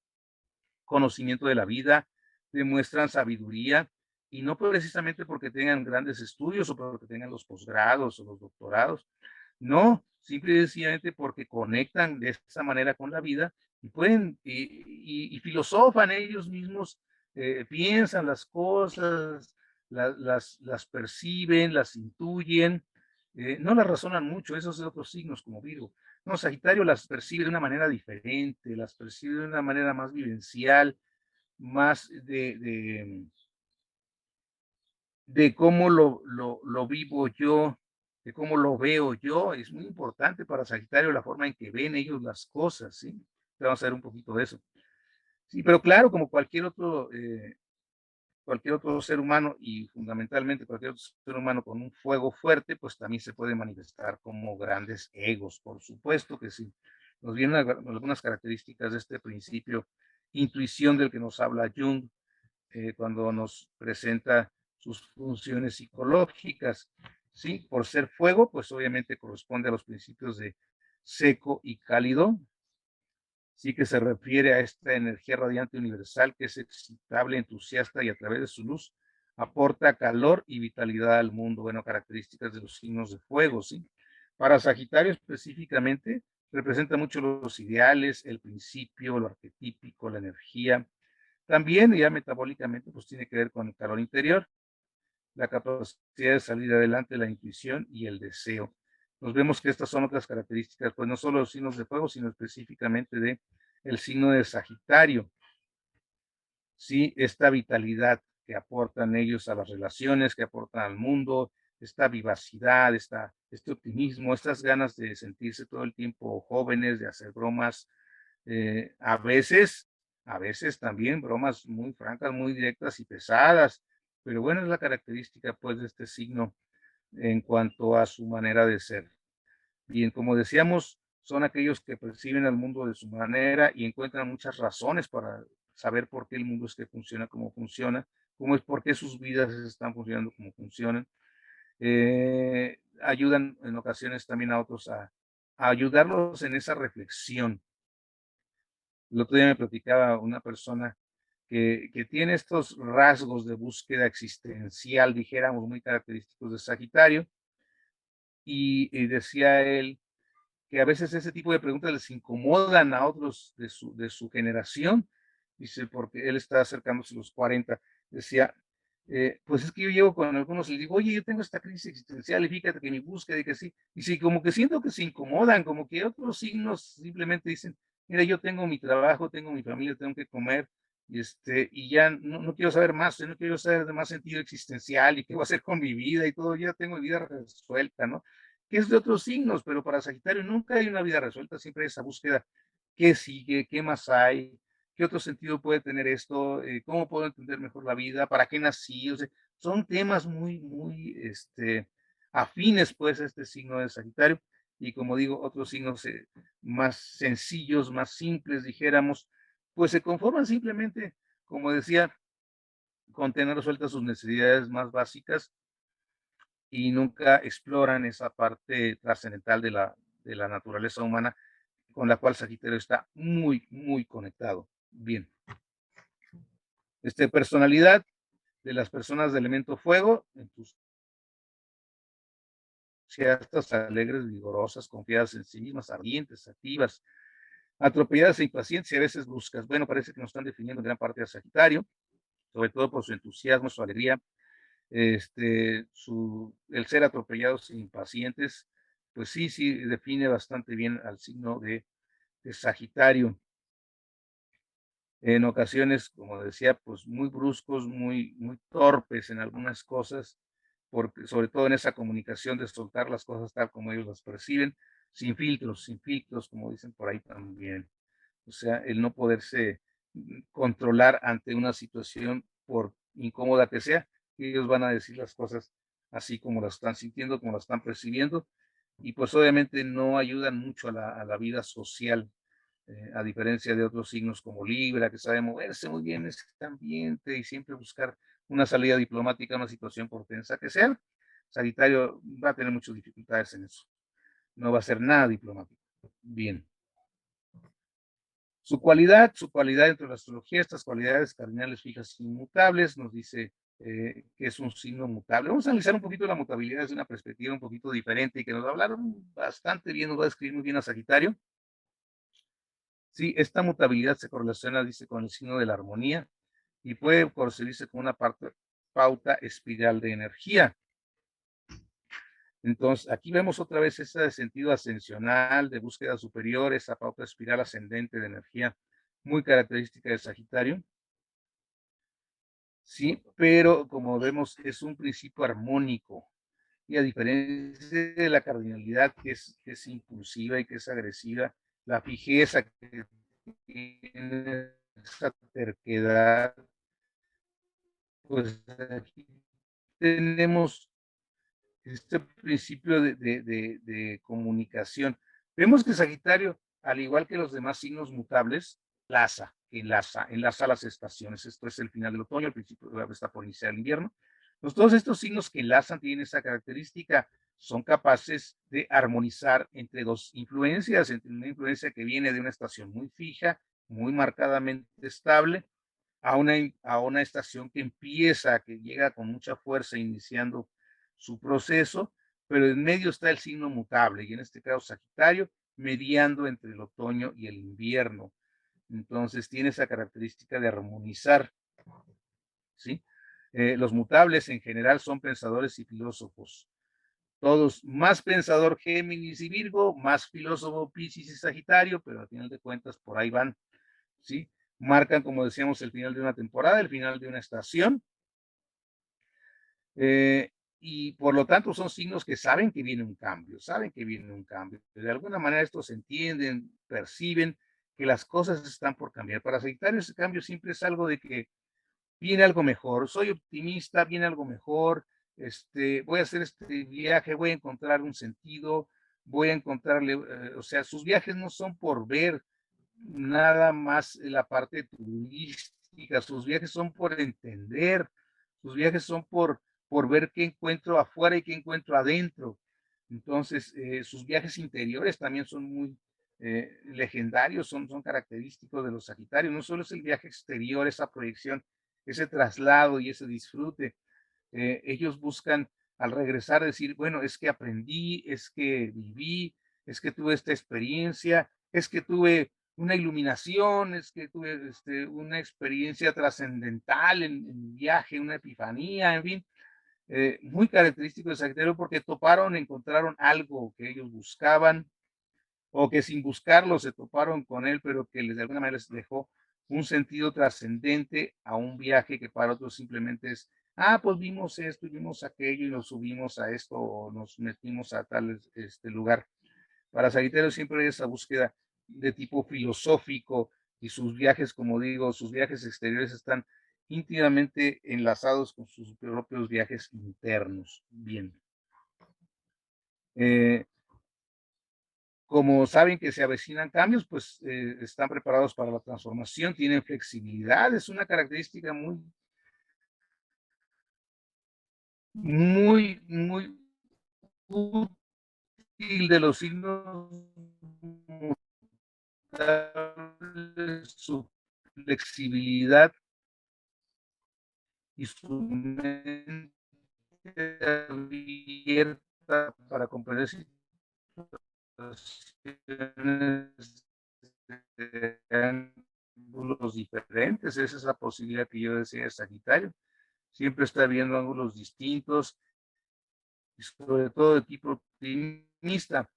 conocimiento de la vida, demuestran sabiduría, y no precisamente porque tengan grandes estudios o porque tengan los posgrados o los doctorados, no, simple y sencillamente porque conectan de esa manera con la vida y pueden, y filosofan ellos mismos, piensan las cosas, las perciben, las intuyen, no las razonan mucho, esos de otros signos como Virgo. No, Sagitario las percibe de una manera diferente, las percibe de una manera más vivencial, más de cómo lo vivo yo, de cómo lo veo yo. Es muy importante para Sagitario la forma en que ven ellos las cosas, ¿sí? Vamos a ver un poquito de eso. Sí, pero claro, como cualquier otro ser humano y fundamentalmente cualquier otro ser humano con un fuego fuerte, pues también se puede manifestar como grandes egos, por supuesto que sí. Nos vienen algunas características de este principio, intuición del que nos habla Jung, cuando nos presenta sus funciones psicológicas, ¿sí? Por ser fuego, pues obviamente corresponde a los principios de seco y cálido, sí que se refiere a esta energía radiante universal que es excitable, entusiasta y a través de su luz aporta calor y vitalidad al mundo. Bueno, características de los signos de fuego, ¿sí? Para Sagitario específicamente, representa mucho los ideales, el principio, lo arquetípico, la energía. También, ya metabólicamente, pues tiene que ver con el calor interior, la capacidad de salir adelante, la intuición y el deseo. Nos vemos que estas son otras características, pues no solo los signos de fuego, sino específicamente de el signo de Sagitario. Sí, esta vitalidad que aportan ellos a las relaciones, que aportan al mundo, esta vivacidad, este optimismo, estas ganas de sentirse todo el tiempo jóvenes, de hacer bromas, a veces también bromas muy francas, muy directas y pesadas, pero bueno, es la característica pues de este signo en cuanto a su manera de ser. Bien, como decíamos, son aquellos que perciben al mundo de su manera y encuentran muchas razones para saber por qué el mundo es que funciona como funciona, cómo es, por qué sus vidas están funcionando como funcionan. Ayudan en ocasiones también a otros a ayudarlos en esa reflexión. El otro día me platicaba una persona que tiene estos rasgos de búsqueda existencial, dijéramos, muy característicos de Sagitario, y decía él que a veces ese tipo de preguntas les incomodan a otros de su generación, dice, porque él está acercándose a los 40, decía, pues es que yo llevo con algunos y les digo, oye, yo tengo esta crisis existencial y fíjate que mi búsqueda y que sí, y sí, como que siento que se incomodan, como que otros signos simplemente dicen, mira, yo tengo mi trabajo, tengo mi familia, tengo que comer, y ya no quiero saber más, yo no quiero saber de más sentido existencial y qué voy a hacer con mi vida y todo, ya tengo mi vida resuelta, ¿no? Que es de otros signos, pero para Sagitario nunca hay una vida resuelta, siempre hay esa búsqueda, ¿qué sigue? ¿Qué más hay? ¿Qué otro sentido puede tener esto? ¿Cómo puedo entender mejor la vida? ¿Para qué nací? O sea, son temas muy afines pues a este signo de Sagitario y como digo, otros signos más sencillos, más simples, dijéramos, pues se conforman simplemente, como decía, con tener resueltas sus necesidades más básicas y nunca exploran esa parte trascendental de la naturaleza humana con la cual Sagitario está muy conectado. Bien. Personalidad de las personas de elemento fuego, entusiastas, alegres, vigorosas, confiadas en sí mismas, ardientes, activas, atropelladas e impacientes y a veces bruscas. Bueno, parece que nos están definiendo gran parte de Sagitario, sobre todo por su entusiasmo, su alegría, el ser atropellados e impacientes, pues sí, define bastante bien al signo de Sagitario. En ocasiones, como decía, pues muy bruscos, muy torpes en algunas cosas, porque sobre todo en esa comunicación de soltar las cosas tal como ellos las perciben, sin filtros, como dicen por ahí también. O sea, el no poderse controlar ante una situación, por incómoda que sea, ellos van a decir las cosas así como las están sintiendo, como las están percibiendo, y pues obviamente no ayudan mucho a la vida social, a diferencia de otros signos como Libra, que sabe moverse muy bien en este ambiente y siempre buscar una salida diplomática a una situación por tensa que sea. Sagitario va a tener muchas dificultades en eso. No va a ser nada diplomático. Bien. Su cualidad dentro de la astrología, estas cualidades cardinales fijas e inmutables, nos dice que es un signo mutable. Vamos a analizar un poquito la mutabilidad desde una perspectiva un poquito diferente y que nos va a hablar bastante bien, nos va a describir muy bien a Sagitario. Sí, esta mutabilidad se correlaciona, dice, con el signo de la armonía y puede correspondirse con una pauta espiral de energía. Entonces, aquí vemos otra vez ese sentido ascensional de búsqueda superior, esa pauta espiral ascendente de energía muy característica de Sagitario. Sí, pero como vemos, es un principio armónico. Y a diferencia de la cardinalidad, que es impulsiva y que es agresiva, la fijeza que tiene esa terquedad, pues aquí tenemos este principio de comunicación. Vemos que Sagitario, al igual que los demás signos mutables, enlaza las estaciones. Esto es el final del otoño, el principio está por iniciar el invierno. Pues todos estos signos que enlazan tienen esa característica, son capaces de armonizar entre dos influencias, entre una influencia que viene de una estación muy fija, muy marcadamente estable, a una estación que empieza, que llega con mucha fuerza iniciando su proceso, pero en medio está el signo mutable, y en este caso Sagitario, mediando entre el otoño y el invierno. Entonces tiene esa característica de armonizar, ¿sí? Los mutables en general son pensadores y filósofos. Todos, más pensador Géminis y Virgo, más filósofo Piscis y Sagitario, pero al final de cuentas por ahí van, ¿sí? Marcan, como decíamos, el final de una temporada, el final de una estación. y por lo tanto son signos que saben que viene un cambio, saben que viene un cambio. De alguna manera estos entienden, perciben que las cosas están por cambiar. Para Sagitario ese cambio siempre es algo de que viene algo mejor, soy optimista, viene algo mejor, voy a hacer este viaje, voy a encontrar un sentido, voy a encontrarle, o sea, sus viajes no son por ver nada más la parte turística, sus viajes son por entender, sus viajes son por ver qué encuentro afuera y qué encuentro adentro. Entonces, sus viajes interiores también son muy legendarios, son característicos de los Sagitarios. No solo es el viaje exterior, esa proyección, ese traslado y ese disfrute. Ellos buscan al regresar decir, bueno, es que aprendí, es que viví, es que tuve esta experiencia, es que tuve una iluminación, es que tuve una experiencia trascendental en viaje, una epifanía, en fin, muy característico de Sagitario porque toparon, encontraron algo que ellos buscaban o que sin buscarlo se toparon con él, pero que de alguna manera les dejó un sentido trascendente a un viaje que para otros simplemente es, pues vimos esto y vimos aquello y nos subimos a esto o nos metimos a tal lugar. Para Sagitario siempre hay esa búsqueda de tipo filosófico y sus viajes, como digo, sus viajes exteriores están íntimamente enlazados con sus propios viajes internos. Bien. Como saben que se avecinan cambios, pues están preparados para la transformación, tienen flexibilidad, es una característica muy, muy, muy útil de los signos mutables, su flexibilidad y su mente abierta para comprender situaciones de ángulos diferentes. Esa es la posibilidad que yo decía de Sagitario. Siempre está viendo ángulos distintos y sobre todo de tipo optimista.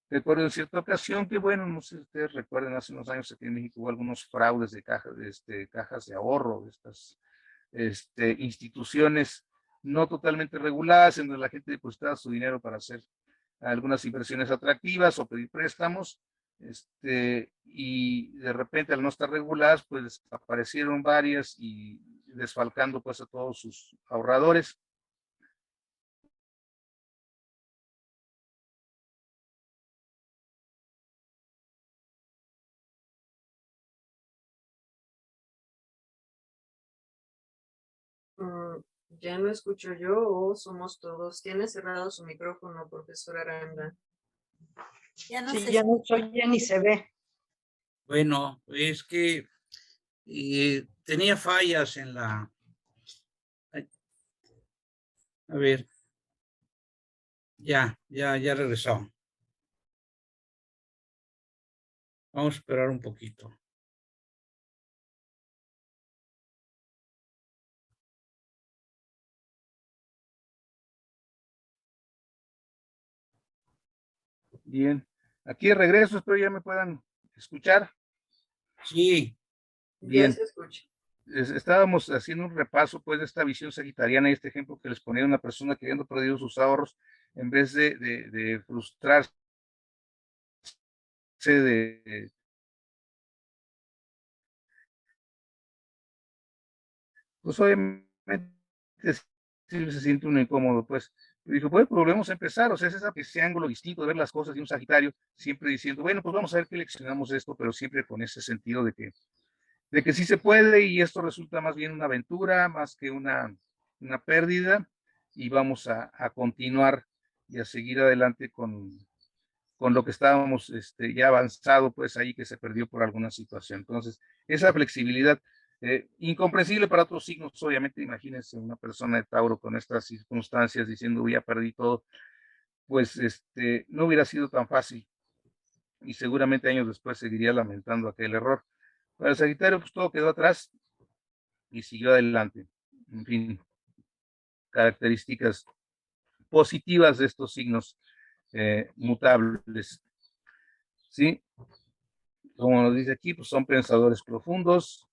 Recuerdo en cierta ocasión que, bueno, no sé si ustedes recuerdan, hace unos años aquí en México hubo algunos fraudes de cajas de ahorro, de estas instituciones no totalmente reguladas, en donde la gente depositaba su dinero para hacer algunas inversiones atractivas o pedir préstamos, y de repente al no estar reguladas, pues aparecieron varias y desfalcando pues a todos sus ahorradores. Ya no escucho yo o somos todos. Tiene cerrado su micrófono, profesora Aranda. Ya no Sí, se ya no se oye ni se ve. Bueno, es que tenía fallas en la... A ver, ya regresó. Vamos a esperar un poquito. Bien, aquí de regreso, espero ya me puedan escuchar. Sí. Bien. Ya se escucha. Estábamos haciendo un repaso pues de esta visión sagitariana y este ejemplo que les ponía una persona que habiendo perdido sus ahorros, en vez de frustrarse, pues obviamente se siente uno incómodo, pues. Dijo, pues volvemos a empezar, o sea, es ese ángulo distinto de ver las cosas de un Sagitario, siempre diciendo, bueno, pues vamos a ver qué leccionamos de esto, pero siempre con ese sentido de que sí se puede y esto resulta más bien una aventura, más que una pérdida, y vamos a continuar y a seguir adelante con lo que estábamos ya avanzado, pues ahí que se perdió por alguna situación. Entonces, esa flexibilidad, incomprensible para otros signos, obviamente, imagínense una persona de Tauro con estas circunstancias diciendo, ya perdí todo, pues no hubiera sido tan fácil y seguramente años después seguiría lamentando aquel error. Para el Sagitario, pues todo quedó atrás y siguió adelante. En fin, características positivas de estos signos mutables. ¿Sí? Como nos dice aquí, pues son pensadores profundos,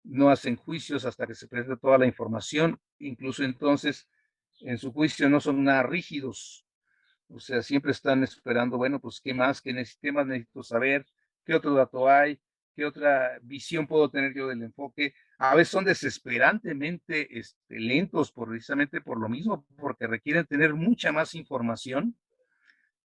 no hacen juicios hasta que se presenta toda la información, incluso entonces en su juicio no son nada rígidos, o sea, siempre están esperando, bueno, pues qué más, qué más necesito saber, qué otro dato hay, qué otra visión puedo tener yo del enfoque. A veces son desesperantemente lentos precisamente por lo mismo, porque requieren tener mucha más información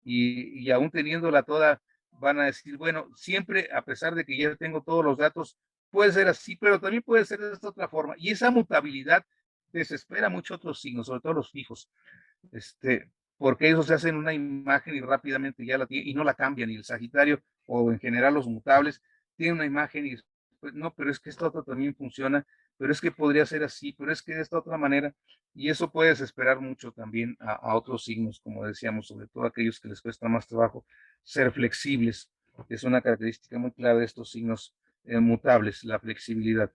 y aún teniéndola toda, van a decir, bueno, siempre, a pesar de que ya tengo todos los datos, puede ser así, pero también puede ser de esta otra forma. Y esa mutabilidad desespera mucho otros signos, sobre todo los fijos, porque ellos se hacen una imagen y rápidamente ya la tienen y no la cambian. Y el Sagitario, o en general los mutables, tienen una imagen y pues, no, pero es que esta otra también funciona, pero es que podría ser así, pero es que de esta otra manera. Y eso puede desesperar mucho también a otros signos, como decíamos, sobre todo aquellos que les cuesta más trabajo ser flexibles. Es una característica muy clave de estos signos mutables, la flexibilidad.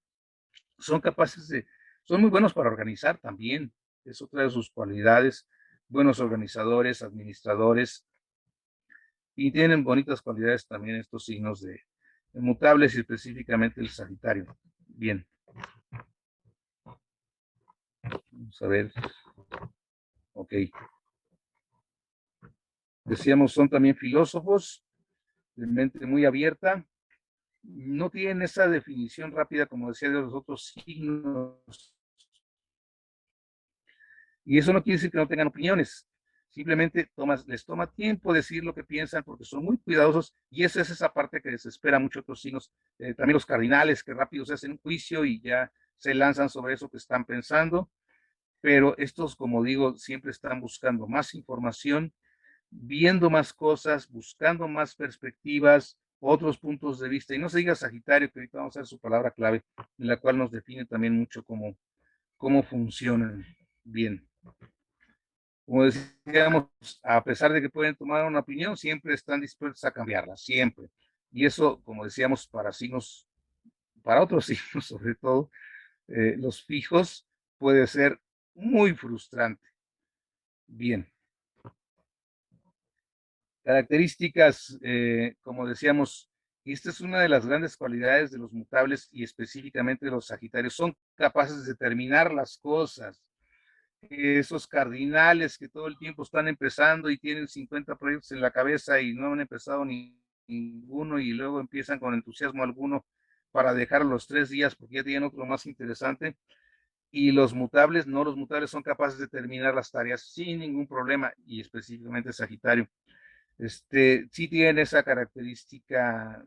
Son capaces son muy buenos para organizar también, es otra de sus cualidades, buenos organizadores, administradores, y tienen bonitas cualidades también estos signos de mutables y específicamente el Sagitario. Bien. Vamos a ver. Ok. Decíamos, son también filósofos, de mente muy abierta. No tienen esa definición rápida, como decía, de los otros signos. Y eso no quiere decir que no tengan opiniones. Simplemente les toma tiempo decir lo que piensan porque son muy cuidadosos y esa es esa parte que desespera mucho a otros signos. También los cardinales que rápido se hacen un juicio y ya se lanzan sobre eso que están pensando. Pero estos, como digo, siempre están buscando más información, viendo más cosas, buscando más perspectivas, otros puntos de vista. Y no se diga Sagitario, que ahorita vamos a ver su palabra clave, en la cual nos define también mucho cómo funcionan bien. Como decíamos, a pesar de que pueden tomar una opinión, siempre están dispuestos a cambiarla, siempre. Y eso, como decíamos, para otros signos sobre todo, los fijos, puede ser muy frustrante. Bien. Características, como decíamos, esta es una de las grandes cualidades de los mutables y específicamente de los Sagitarios, son capaces de determinar las cosas. Esos cardinales que todo el tiempo están empezando y tienen 50 proyectos en la cabeza y no han empezado ninguno y luego empiezan con entusiasmo alguno para dejar los 3 días porque ya tienen otro más interesante. Y los mutables, no, los mutables son capaces de terminar las tareas sin ningún problema y específicamente Sagitario. Sí tienen esa característica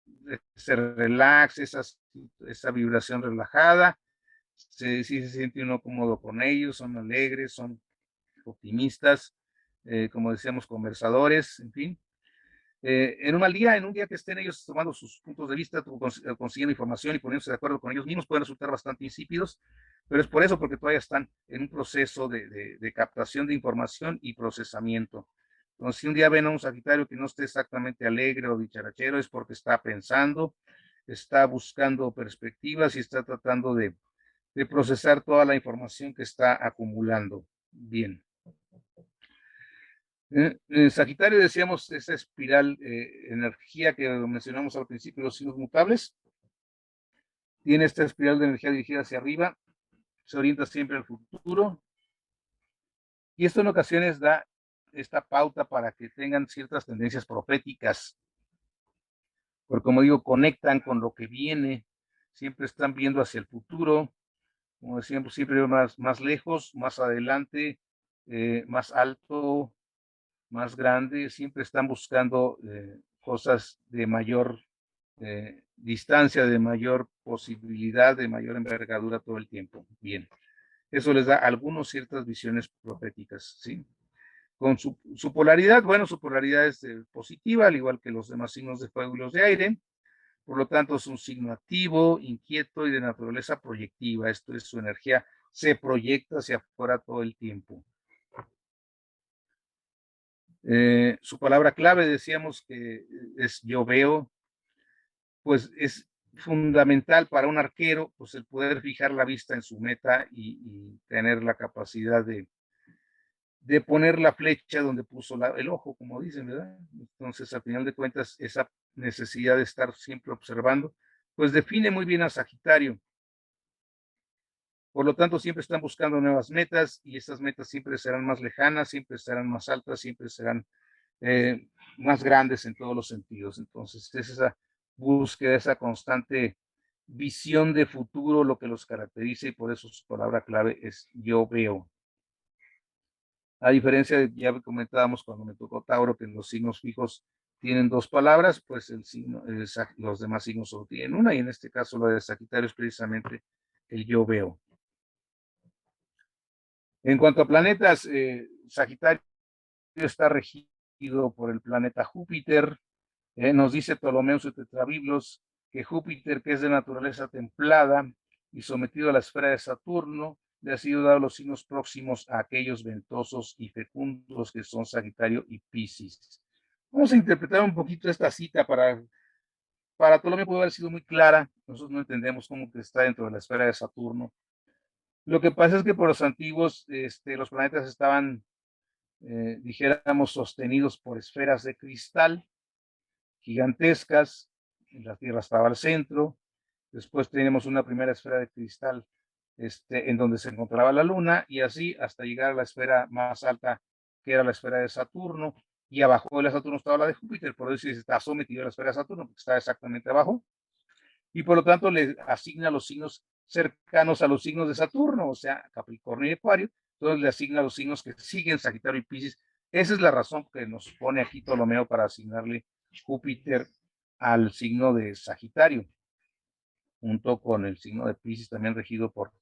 de ser relax, esa vibración relajada, sí se siente uno cómodo con ellos, son alegres, son optimistas, como decíamos, conversadores, en fin. En un día que estén ellos tomando sus puntos de vista, consiguiendo información y poniéndose de acuerdo con ellos mismos, pueden resultar bastante insípidos, pero es por eso, porque todavía están en un proceso de captación de información y procesamiento. Entonces, si un día ven a un Sagitario que no esté exactamente alegre o dicharachero, es porque está pensando, está buscando perspectivas y está tratando de procesar toda la información que está acumulando. Bien. Sagitario, decíamos, esa espiral energía que mencionamos al principio, los signos mutables, tiene esta espiral de energía dirigida hacia arriba, se orienta siempre al futuro, y esto en ocasiones da esta pauta para que tengan ciertas tendencias proféticas, porque como digo, conectan con lo que viene, siempre están viendo hacia el futuro, como decíamos, siempre más lejos, más adelante, más alto, más grande, siempre están buscando cosas de mayor distancia, de mayor posibilidad, de mayor envergadura todo el tiempo. Bien, eso les da algunas ciertas visiones proféticas, ¿sí? Con su polaridad, bueno, su polaridad es positiva, al igual que los demás signos de fuego y los de aire. Por lo tanto, es un signo activo, inquieto y de naturaleza proyectiva. Esto es, su energía se proyecta hacia afuera todo el tiempo. Su palabra clave, decíamos que es yo veo, pues es fundamental para un arquero, pues el poder fijar la vista en su meta y tener la capacidad de poner la flecha donde puso el ojo, como dicen, ¿verdad? Entonces, al final de cuentas, esa necesidad de estar siempre observando, pues define muy bien a Sagitario. Por lo tanto, siempre están buscando nuevas metas y estas metas siempre serán más lejanas, siempre serán más altas, siempre serán más grandes en todos los sentidos. Entonces, es esa búsqueda, esa constante visión de futuro lo que los caracteriza y por eso su palabra clave es yo veo. A diferencia de, ya comentábamos cuando me tocó Tauro, que los signos fijos tienen dos palabras, pues los demás signos solo tienen una, y en este caso lo de Sagitario es precisamente el yo veo. En cuanto a planetas, Sagitario está regido por el planeta Júpiter. Nos dice Ptolomeo en su Tetrabiblos que Júpiter, que es de naturaleza templada y sometido a la esfera de Saturno, le ha sido dado los signos próximos a aquellos ventosos y fecundos que son Sagitario y Piscis. Vamos a interpretar un poquito esta cita para Ptolomeo puede haber sido muy clara. Nosotros no entendemos cómo que está dentro de la esfera de Saturno. Lo que pasa es que por los antiguos, los planetas estaban, dijéramos, sostenidos por esferas de cristal gigantescas. La Tierra estaba al centro. Después tenemos una primera esfera de cristal en donde se encontraba la Luna, y así hasta llegar a la esfera más alta, que era la esfera de Saturno, y abajo de la Saturno estaba la de Júpiter, por eso está sometido a la esfera de Saturno, porque está exactamente abajo, y por lo tanto le asigna los signos cercanos a los signos de Saturno, o sea, Capricornio y Acuario. Entonces le asigna los signos que siguen Sagitario y Piscis. Esa es la razón que nos pone aquí Ptolomeo para asignarle Júpiter al signo de Sagitario, junto con el signo de Piscis, también regido por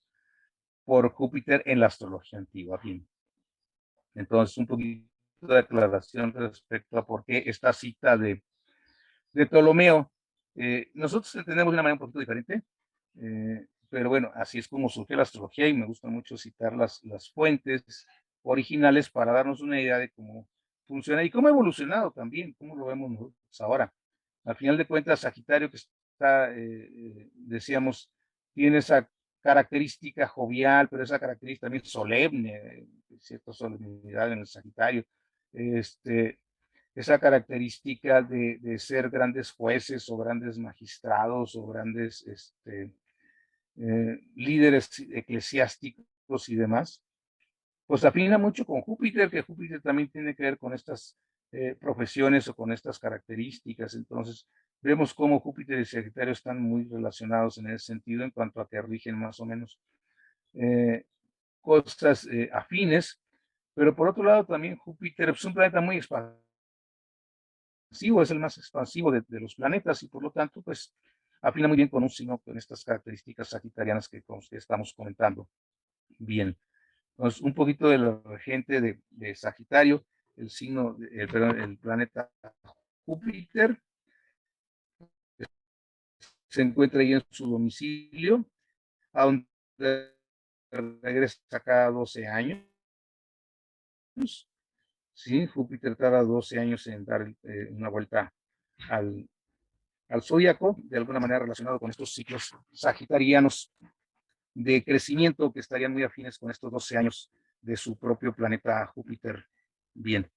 Júpiter en la astrología antigua. Bien. Entonces, un poquito de aclaración respecto a por qué esta cita de Ptolomeo. Nosotros entendemos de una manera un poquito diferente, pero bueno, así es como surgió la astrología y me gusta mucho citar las fuentes originales para darnos una idea de cómo funciona y cómo ha evolucionado también, cómo lo vemos nosotros ahora. Al final de cuentas, Sagitario, que está, decíamos, tiene esa característica jovial, pero esa característica también solemne, cierta solemnidad en el Sagitario, esa característica de ser grandes jueces o grandes magistrados o grandes líderes eclesiásticos y demás, pues afina mucho con Júpiter, que Júpiter también tiene que ver con estas profesiones o con estas características. Entonces, vemos cómo Júpiter y Sagitario están muy relacionados en ese sentido, en cuanto a que rigen más o menos cosas afines, pero por otro lado también Júpiter es un planeta muy expansivo, es el más expansivo de los planetas y por lo tanto, pues afina muy bien con un signo con estas características sagitarianas que estamos comentando. Bien, entonces un poquito de la regente de Sagitario, el signo, perdón, el planeta Júpiter se encuentra ahí en su domicilio, a donde regresa cada 12 años. Sí, Júpiter tarda 12 años en dar una vuelta al zodíaco, de alguna manera relacionado con estos ciclos sagitarianos de crecimiento que estarían muy afines con estos 12 años de su propio planeta Júpiter. Bien.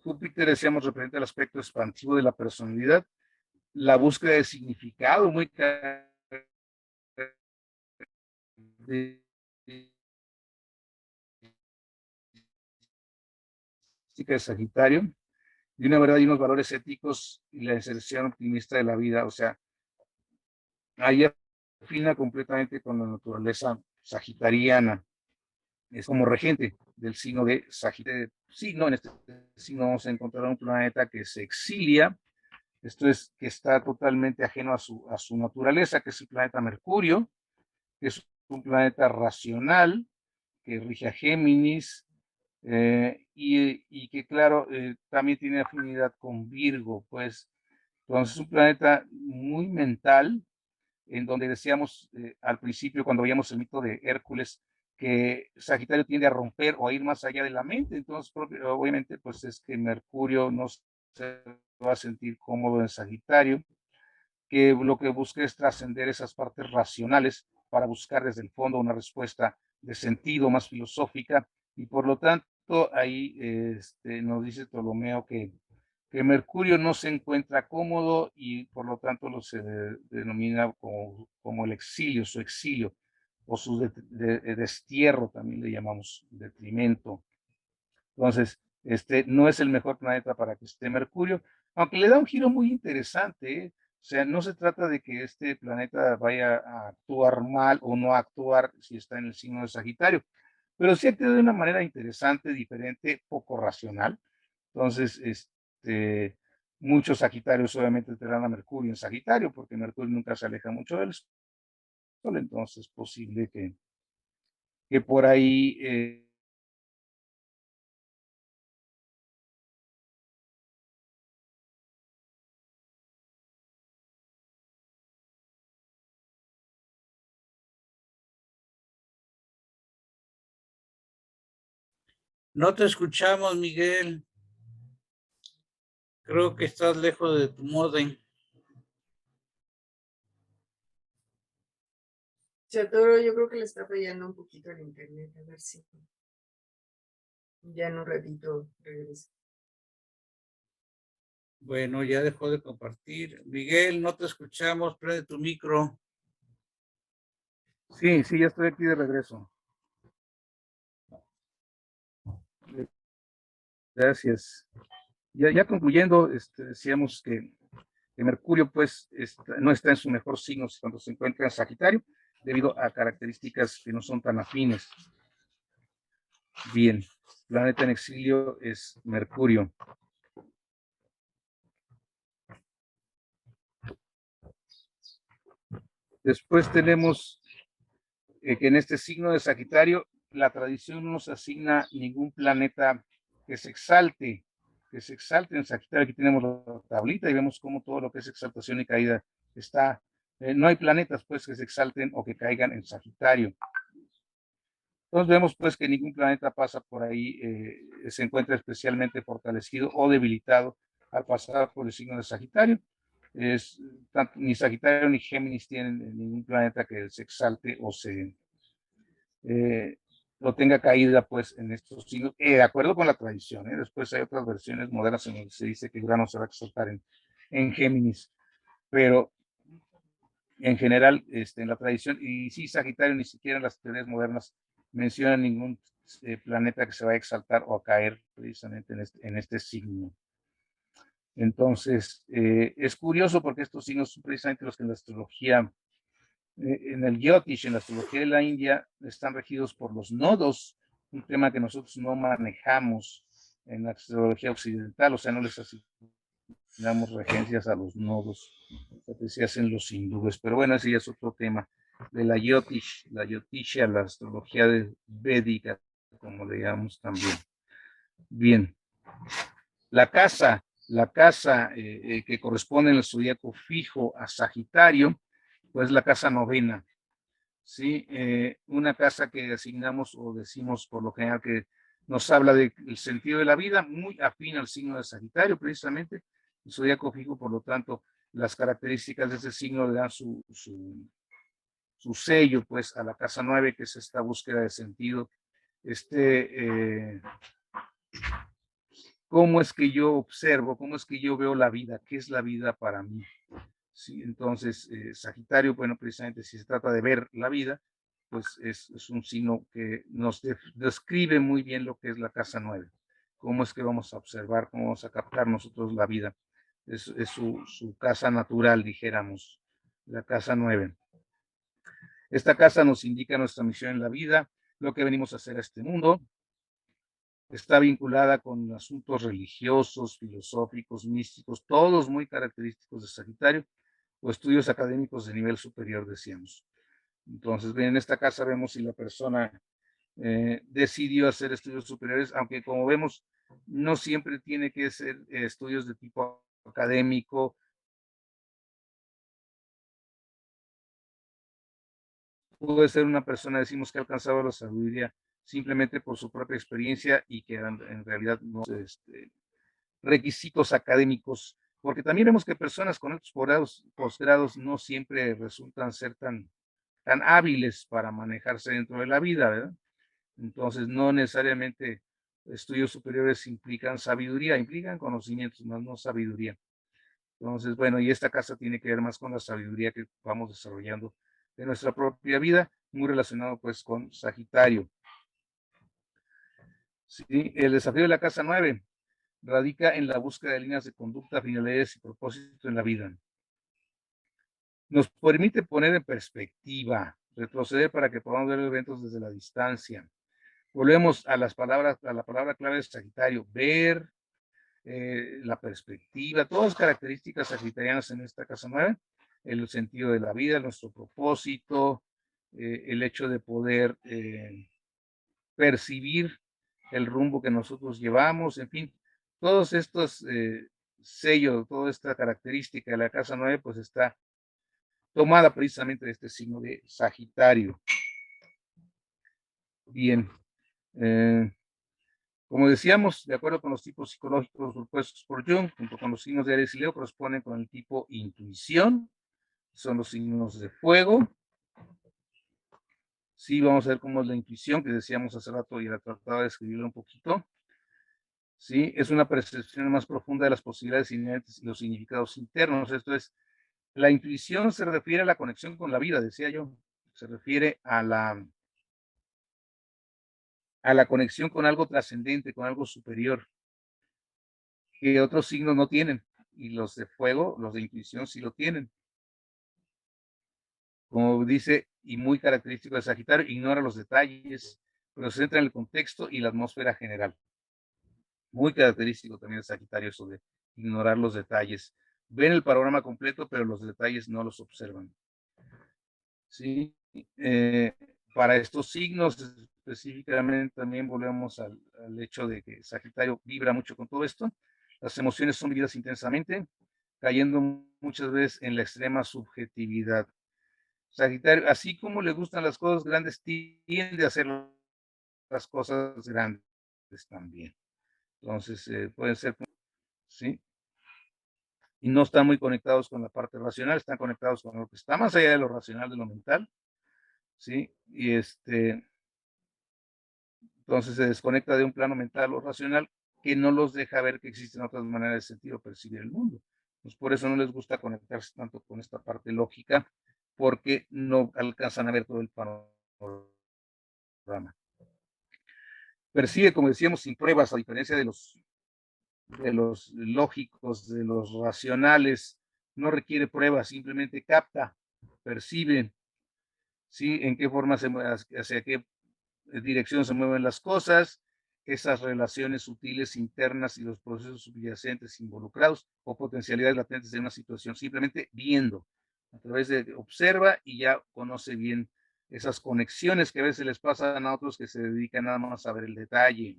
Júpiter, decíamos, representa el aspecto expansivo de la personalidad, la búsqueda de significado muy de Sagitario, de una verdad y unos valores éticos y la inserción optimista de la vida. O sea, ahí afina completamente con la naturaleza sagitariana. Es como regente del signo de Sagitario. En este signo vamos a encontrar un planeta que se exilia, esto es, que está totalmente ajeno a su naturaleza, que es el planeta Mercurio, que es un planeta racional, que rige a Géminis, y que claro, también tiene afinidad con Virgo, pues. Entonces es un planeta muy mental, en donde decíamos al principio, cuando veíamos el mito de Hércules, que Sagitario tiende a romper o a ir más allá de la mente. Entonces, obviamente, pues es que Mercurio no se va a sentir cómodo en Sagitario, que lo que busca es trascender esas partes racionales para buscar desde el fondo una respuesta de sentido más filosófica, y por lo tanto ahí nos dice Ptolomeo que que Mercurio no se encuentra cómodo y por lo tanto se denomina como el exilio, su exilio, o su destierro, también le llamamos detrimento. Entonces, no es el mejor planeta para que esté Mercurio, aunque le da un giro muy interesante, ¿eh? O sea, no se trata de que este planeta vaya a actuar mal o no actuar si está en el signo de Sagitario, pero sí actúa de una manera interesante, diferente, poco racional. Entonces, muchos Sagitarios obviamente tendrán a Mercurio en Sagitario, porque Mercurio nunca se aleja mucho del Sol, entonces es posible que por ahí No te escuchamos, Miguel. Creo que estás lejos de tu modem. Chatoro, yo creo que le está fallando un poquito el internet, a ver si ya en un ratito regresa. Bueno, ya dejó de compartir. Miguel, no te escuchamos. Prende tu micro. sí, ya estoy aquí de regreso. Gracias. Ya concluyendo, decíamos que Mercurio pues no está en su mejor signo cuando se encuentra en Sagitario, debido a características que no son tan afines. Bien, planeta en exilio es Mercurio. Después tenemos que en este signo de Sagitario la tradición no nos asigna ningún planeta que se exalte en Sagitario. Aquí tenemos la tablita y vemos cómo todo lo que es exaltación y caída está. No hay planetas pues que se exalten o que caigan en Sagitario. Entonces vemos pues que ningún planeta pasa por ahí, se encuentra especialmente fortalecido o debilitado al pasar por el signo de Sagitario. Ni Sagitario ni Géminis tienen ningún planeta que se exalte o o tenga caída pues en estos signos, de acuerdo con la tradición. Después hay otras versiones modernas en donde se dice que Urano se va a exaltar en Géminis, pero en general, en la tradición, y sí, Sagitario, ni siquiera en las teorías modernas mencionan ningún planeta que se va a exaltar o a caer precisamente en este signo. Entonces, es curioso porque estos signos son precisamente los que en la astrología, en el Jyotish, en la astrología de la India, están regidos por los nodos, un tema que nosotros no manejamos en la astrología occidental, o sea, no les damos regencias a los nodos que se hacen los hindúes, pero bueno, ese ya es otro tema de la Jyotisha, la astrología védica, como le llamamos también. Bien, la casa que corresponde en el zodíaco fijo a Sagitario, pues la casa novena, ¿sí? Una casa que asignamos o decimos por lo general que nos habla del sentido de la vida, muy afín al signo de Sagitario, precisamente, el zodíaco fijo, por lo tanto, las características de ese signo le dan su sello, pues, a la casa 9, que es esta búsqueda de sentido, cómo es que yo observo, cómo es que yo veo la vida, qué es la vida para mí. Sí, entonces, Sagitario, bueno, precisamente si se trata de ver la vida, pues es un signo que nos describe muy bien lo que es la casa 9, cómo es que vamos a observar, cómo vamos a captar nosotros la vida. Es su casa natural, dijéramos, la casa 9. Esta casa nos indica nuestra misión en la vida, lo que venimos a hacer a este mundo. Está vinculada con asuntos religiosos, filosóficos, místicos, todos muy característicos de Sagitario, o estudios académicos de nivel superior, decíamos. Entonces, en esta casa vemos si la persona decidió hacer estudios superiores, aunque como vemos, no siempre tiene que ser estudios de tipo académico. Puede ser una persona, decimos, que ha alcanzado la sabiduría simplemente por su propia experiencia y que en realidad no requisitos académicos, porque también vemos que personas con estos posgrados no siempre resultan ser tan hábiles para manejarse dentro de la vida, ¿verdad? Entonces, no necesariamente estudios superiores implican sabiduría, implican conocimientos, más no sabiduría. Entonces, bueno, y esta casa tiene que ver más con la sabiduría que vamos desarrollando de nuestra propia vida, muy relacionado pues con Sagitario. Sí, el desafío de la casa 9 radica en la búsqueda de líneas de conducta, finalidades y propósito en la vida. Nos permite poner en perspectiva, retroceder para que podamos ver eventos desde la distancia. Volvemos a la palabra clave de Sagitario, ver, la perspectiva, todas las características sagitarianas en esta casa 9, el sentido de la vida, nuestro propósito, el hecho de poder percibir el rumbo que nosotros llevamos, en fin, todos estos sellos, toda esta característica de la casa 9, pues está tomada precisamente de este signo de Sagitario. Bien, como decíamos, de acuerdo con los tipos psicológicos propuestos por Jung, junto con los signos de Aries y Leo, corresponden con el tipo intuición, son los signos de fuego. Sí, vamos a ver cómo es la intuición, que decíamos hace rato y la trataba de escribirlo un poquito. Sí, es una percepción más profunda de las posibilidades inherentes y los significados internos. Esto es, la intuición se refiere a la conexión con la vida, decía yo, se refiere a la conexión con algo trascendente, con algo superior, que otros signos no tienen, y los de fuego, los de intuición sí lo tienen. Como dice, y muy característico de Sagitario, ignora los detalles, pero se centra en el contexto y la atmósfera general. Muy característico también de Sagitario eso de ignorar los detalles. Ven el panorama completo, pero los detalles no los observan. ¿Sí? Para estos signos específicamente también volvemos al hecho de que Sagitario vibra mucho con todo esto. Las emociones son vividas intensamente, cayendo muchas veces en la extrema subjetividad. Sagitario, así como le gustan las cosas grandes, tiende a hacer las cosas grandes también. Entonces, pueden ser, ¿sí? Y no están muy conectados con la parte racional, están conectados con lo que está más allá de lo racional, de lo mental, ¿sí? Y entonces se desconecta de un plano mental o racional que no los deja ver que existen otras maneras de sentir o percibir el mundo. Pues por eso no les gusta conectarse tanto con esta parte lógica, porque no alcanzan a ver todo el panorama. Percibe, como decíamos, sin pruebas, a diferencia de los lógicos, de los racionales, no requiere pruebas, simplemente capta, percibe, ¿sí? En qué forma hacia qué dirección se mueven las cosas, esas relaciones sutiles internas y los procesos subyacentes involucrados o potencialidades latentes de una situación, simplemente viendo, a través de observa y ya conoce bien esas conexiones que a veces les pasan a otros que se dedican nada más a ver el detalle.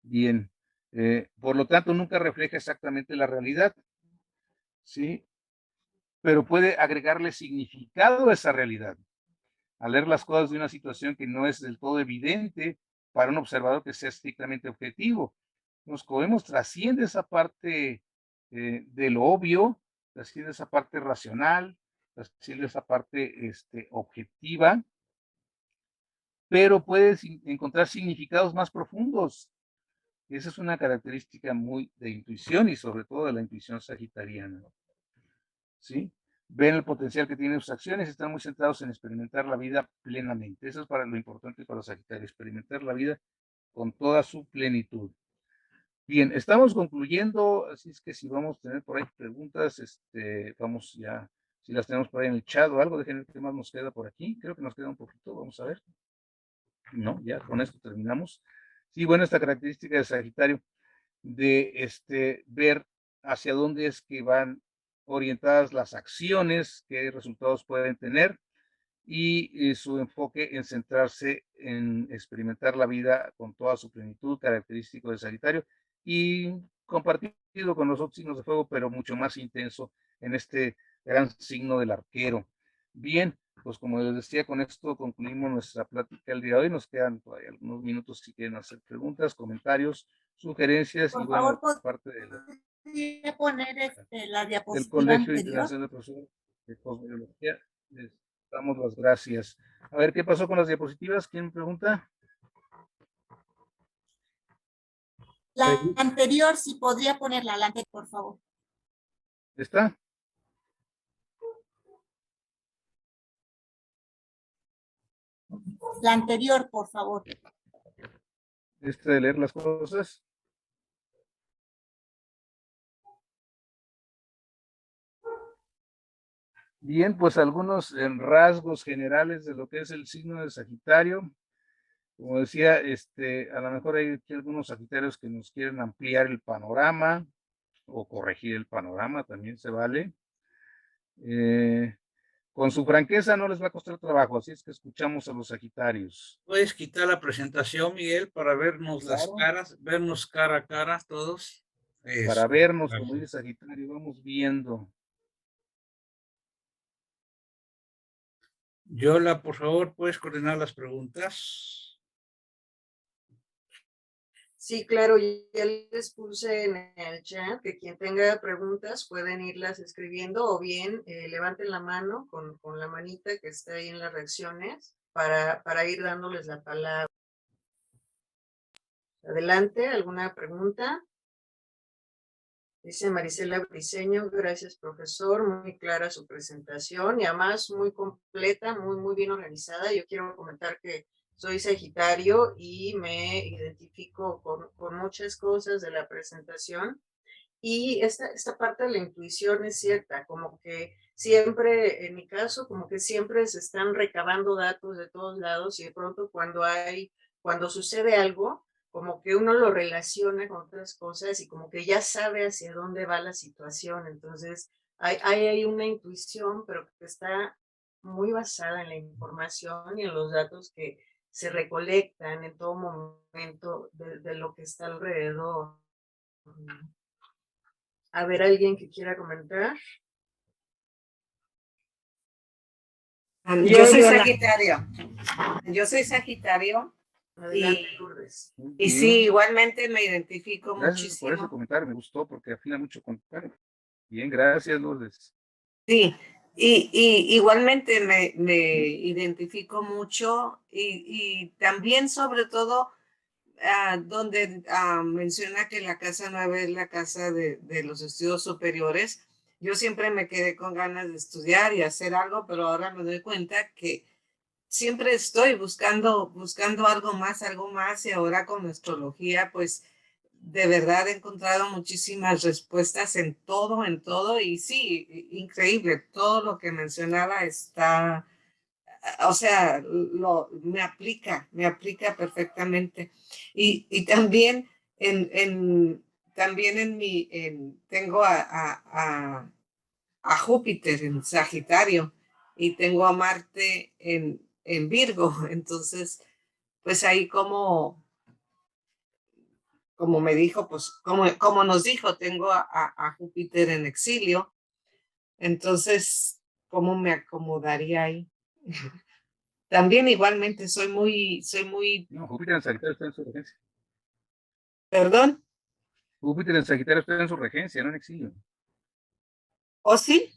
Bien, por lo tanto nunca refleja exactamente la realidad, ¿sí? Pero puede agregarle significado a esa realidad. Al leer las cosas de una situación que no es del todo evidente para un observador que sea estrictamente objetivo. Nos podemos trasciende esa parte de lo obvio, trasciende esa parte racional, trasciende esa parte objetiva, pero puedes encontrar significados más profundos. Esa es una característica muy de intuición y sobre todo de la intuición sagitariana. ¿Sí? Ven el potencial que tienen sus acciones y están muy centrados en experimentar la vida plenamente. Eso es para lo importante para los Sagitarios, experimentar la vida con toda su plenitud. Bien, estamos concluyendo, así es que si vamos a tener por ahí preguntas, vamos ya, si las tenemos por ahí en el chat o algo, déjenme ver qué más nos queda por aquí. Creo que nos queda un poquito, vamos a ver. No, ya con esto terminamos. Sí, bueno, esta característica de Sagitario de ver hacia dónde es que van orientadas las acciones, qué resultados pueden tener y su enfoque en centrarse en experimentar la vida con toda su plenitud, característico de Sagitario y compartido con los otros signos de fuego, pero mucho más intenso en este gran signo del arquero. Bien, pues como les decía, con esto concluimos nuestra plática el día de hoy. Nos quedan todavía algunos minutos si quieren hacer preguntas, comentarios, sugerencias y bueno, parte de poner la del diapositiva Colegio anterior. Internacional de Profesores de Cosmología. Les damos las gracias. A ver, ¿qué pasó con las diapositivas? ¿Quién pregunta? La anterior, si podría ponerla, la anterior, por favor. ¿Está? La anterior, por favor. De leer las cosas. Bien, pues algunos rasgos generales de lo que es el signo de Sagitario. Como decía, a lo mejor hay aquí algunos Sagitarios que nos quieren ampliar el panorama o corregir el panorama, también se vale. Con su franqueza no les va a costar trabajo, así es que escuchamos a los Sagitarios. ¿Puedes quitar la presentación, Miguel, para vernos las Claro. caras, vernos cara a cara todos? Para Eso, vernos, claro. como dice Sagitario, vamos viendo. Yola, por favor, ¿puedes coordinar las preguntas? Sí, claro, ya les puse en el chat que quien tenga preguntas pueden irlas escribiendo o bien levanten la mano con la manita que está ahí en las reacciones para ir dándoles la palabra. Adelante, ¿alguna pregunta? Dice Marisela Briceño, gracias profesor, muy clara su presentación y además muy completa, muy bien organizada. Yo quiero comentar que soy Sagitario y me identifico con muchas cosas de la presentación y esta parte de la intuición es cierta, como que siempre, en mi caso, como que siempre se están recabando datos de todos lados y de pronto cuando sucede algo, como que uno lo relaciona con otras cosas y como que ya sabe hacia dónde va la situación. Entonces, hay una intuición, pero que está muy basada en la información y en los datos que se recolectan en todo momento de lo que está alrededor. A ver, ¿alguien que quiera comentar? Yo soy Sagitario. Yo soy Sagitario. Adelante, Lourdes. Y sí, igualmente me identifico Gracias por ese muchísimo. comentario, me gustó porque afina mucho con. Bien, gracias, Lourdes. Sí, y igualmente me identifico mucho y también sobre todo donde menciona que la casa 9 es la casa de los estudios superiores. Yo siempre me quedé con ganas de estudiar y hacer algo, pero ahora me doy cuenta que siempre estoy buscando algo más y ahora con astrología, pues de verdad he encontrado muchísimas respuestas en todo y sí, increíble, todo lo que mencionaba está, o sea, me aplica perfectamente. Y también también tengo a Júpiter en Sagitario y tengo a Marte en Virgo. Entonces, pues ahí como me dijo, pues como nos dijo, tengo a Júpiter en exilio. Entonces, ¿cómo me acomodaría ahí? También igualmente soy muy... No, Júpiter en Sagitario está en su regencia. ¿Perdón? Júpiter en Sagitario está en su regencia, no en exilio. ¿Oh, sí?